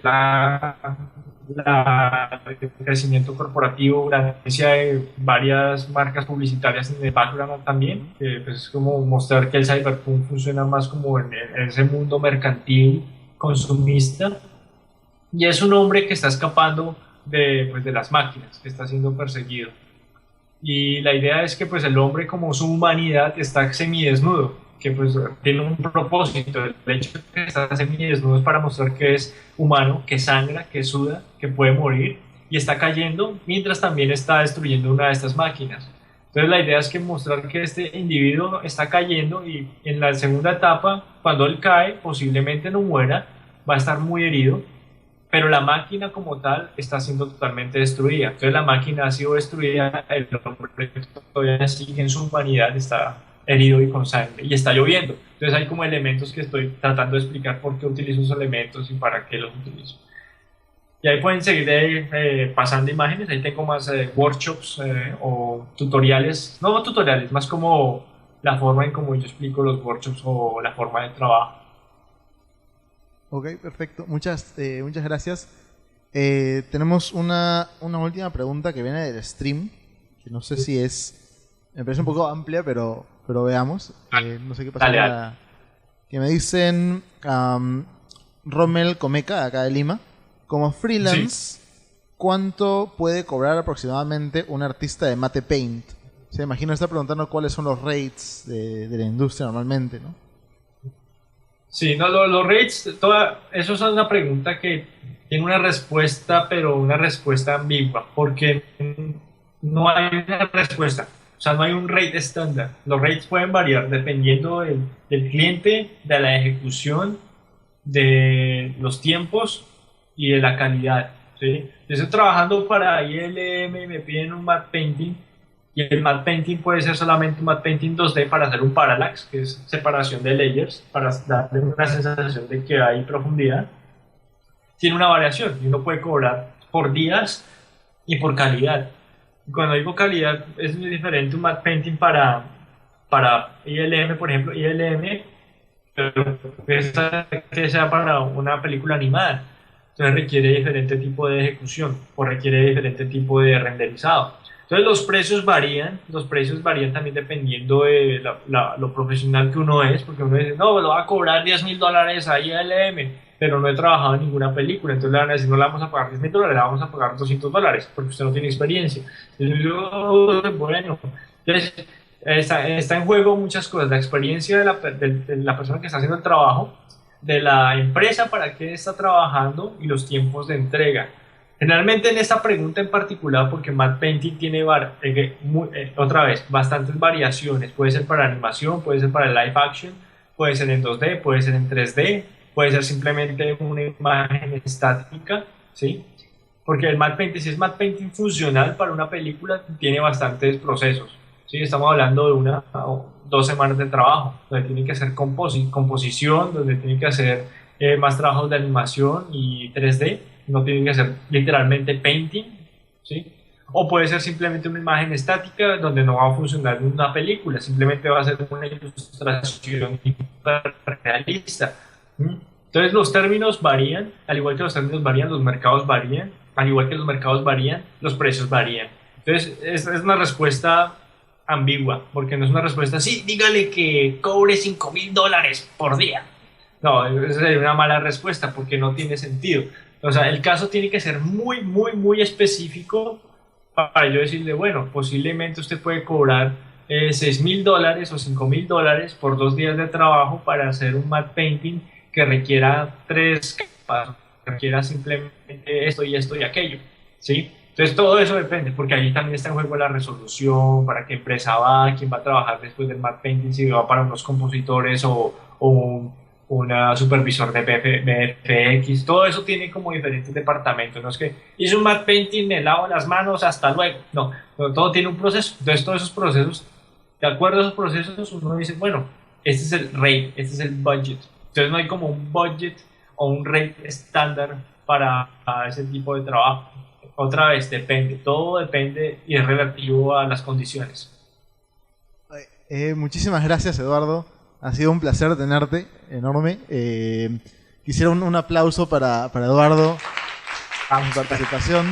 el crecimiento corporativo, la presencia de varias marcas publicitarias en el background también, que pues es como mostrar que el cyberpunk funciona más como en ese mundo mercantil, consumista. Y es un hombre que está escapando pues, de las máquinas, que está siendo perseguido. Y la idea es que pues, el hombre, como su humanidad, está semidesnudo, que pues, tiene un propósito. El hecho de que está semidesnudo es para mostrar que es humano, que sangra, que suda, que puede morir, y está cayendo mientras también está destruyendo una de estas máquinas. Entonces la idea es que mostrar que este individuo está cayendo, y en la segunda etapa, cuando él cae, posiblemente no muera, va a estar muy herido, pero la máquina como tal está siendo totalmente destruida. Entonces la máquina ha sido destruida, el hombre todavía sigue en su humanidad, está herido y con sangre, y está lloviendo. Entonces hay como elementos que estoy tratando de explicar por qué utilizo esos elementos y para qué los utilizo. Y ahí pueden seguir pasando imágenes. Ahí tengo más workshops o tutoriales, no tutoriales, más como la forma en cómo yo explico los workshops o la forma de trabajo. Ok, perfecto. Muchas gracias. Tenemos una última pregunta que viene del stream, que no sé si me parece un poco amplia, pero veamos. No sé qué pasa. Que me dicen Rommel Comeca, acá de Lima. Como freelance, ¿cuánto puede cobrar aproximadamente un artista de Mate Paint? Se imagino está preguntando cuáles son los rates de la industria normalmente, ¿no? Sí, no, los rates, eso es una pregunta que tiene una respuesta, pero una respuesta ambigua, porque no hay una respuesta. O sea, no hay un rate estándar. Los rates pueden variar dependiendo del cliente, de la ejecución, de los tiempos y de la calidad, ¿sí? Yo estoy trabajando para ILM y me piden un matte painting, y el matte painting puede ser solamente un matte painting 2D para hacer un parallax, que es separación de layers, para darle una sensación de que hay profundidad. Tiene una variación y uno puede cobrar por días y por calidad. Y cuando digo calidad, es muy diferente un matte painting para ILM, por ejemplo, ILM, pero que sea para una película animada. Entonces requiere diferente tipo de ejecución o requiere diferente tipo de renderizado. Entonces los precios varían también dependiendo de lo profesional que uno es, porque uno dice, no, lo va a cobrar $10,000 a ILM, pero no he trabajado en ninguna película, entonces le van a decir, no le vamos a pagar $10,000, le vamos a pagar $200, porque usted no tiene experiencia. Entonces yo, bueno, entonces está en juego muchas cosas, la experiencia de la persona que está haciendo el trabajo, de la empresa para qué está trabajando y los tiempos de entrega. Generalmente en esta pregunta en particular, porque matte painting tiene otra vez bastantes variaciones, puede ser para animación, puede ser para live action, puede ser en 2D, puede ser en 3D, puede ser simplemente una imagen estática, ¿sí? Porque el matte painting, si es matte painting funcional para una película, tiene bastantes procesos, ¿sí? Estamos hablando de 2 semanas de trabajo, donde tiene que hacer composición, donde tiene que hacer más trabajos de animación y 3D, no tiene que hacer literalmente painting, ¿sí? O puede ser simplemente una imagen estática donde no va a funcionar en una película, simplemente va a ser una ilustración realista. Entonces los términos varían, al igual que los términos varían, los mercados varían, al igual que los mercados varían, los precios varían. Entonces es una respuesta ambigua, porque no es una respuesta, sí, dígale que cobre $5,000 por día. No, esa sería una mala respuesta porque no tiene sentido. O sea, el caso tiene que ser muy, muy, muy específico para yo decirle, bueno, posiblemente usted puede cobrar $6,000 o $5,000 por 2 días de trabajo para hacer un matte painting que requiera 3 capas, que requiera simplemente esto y esto y aquello, ¿sí? Entonces todo eso depende, porque ahí también está en juego la resolución, para qué empresa va, quién va a trabajar después del matte painting, si va para unos compositores o una supervisor de BFX, todo eso tiene como diferentes departamentos, no es que hice un matte painting, me lavo las manos, hasta luego, no, todo tiene un proceso. Entonces todos esos procesos, de acuerdo a esos procesos, uno dice, bueno, este es el rate, este es el budget. Entonces no hay como un budget o un rate estándar para ese tipo de trabajo. Otra vez, depende, todo depende y es relativo a las condiciones. Muchísimas gracias, Eduardo. Ha sido un placer tenerte, enorme. Quisiera un aplauso para Eduardo, por su participación.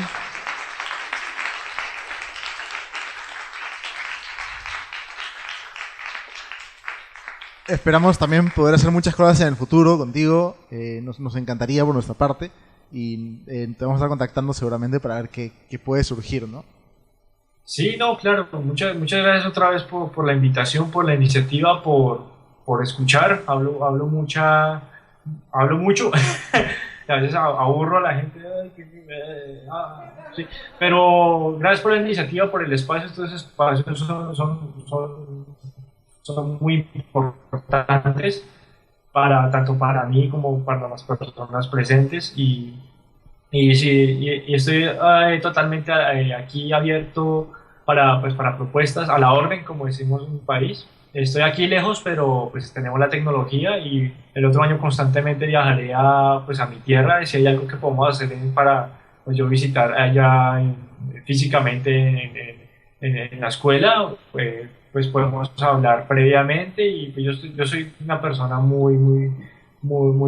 Esperamos también poder hacer muchas cosas en el futuro contigo. Nos encantaría por nuestra parte. Y te vamos a estar contactando seguramente para ver qué puede surgir, ¿no? Sí, no, claro. Muchas gracias otra vez por la invitación, por la iniciativa, por escuchar. Hablo mucho. A veces aburro a la gente. Sí. Pero gracias por la iniciativa, por el espacio. Estos espacios son muy importantes tanto para mí como para las personas presentes. Y estoy totalmente aquí abierto para propuestas a la orden, como decimos en mi país. Estoy aquí lejos, pero pues tenemos la tecnología y el otro año constantemente viajaré a mi tierra, y si hay algo que podemos hacer para pues, yo visitar allá físicamente en la escuela, pues podemos hablar previamente. Y pues, yo soy una persona muy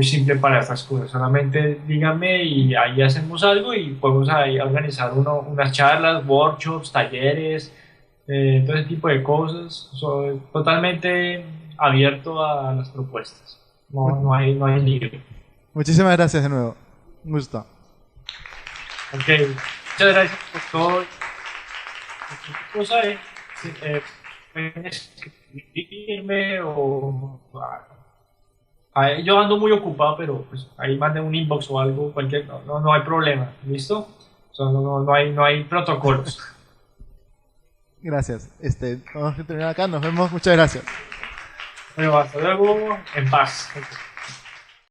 simple para estas cosas. Solamente díganme y ahí hacemos algo y podemos ahí organizar unas charlas, workshops, talleres, todo ese tipo de cosas. Soy totalmente abierto a las propuestas. No hay lío. Muchísimas gracias de nuevo. Un gusto. Ok, muchas gracias por todo. Cosa es, pueden escribirme o... Yo ando muy ocupado, pero pues ahí manden un inbox o algo, no hay problema, ¿listo? No hay protocolos. Gracias. Vamos a terminar acá. Nos vemos. Muchas gracias. Bueno, hasta luego. En paz.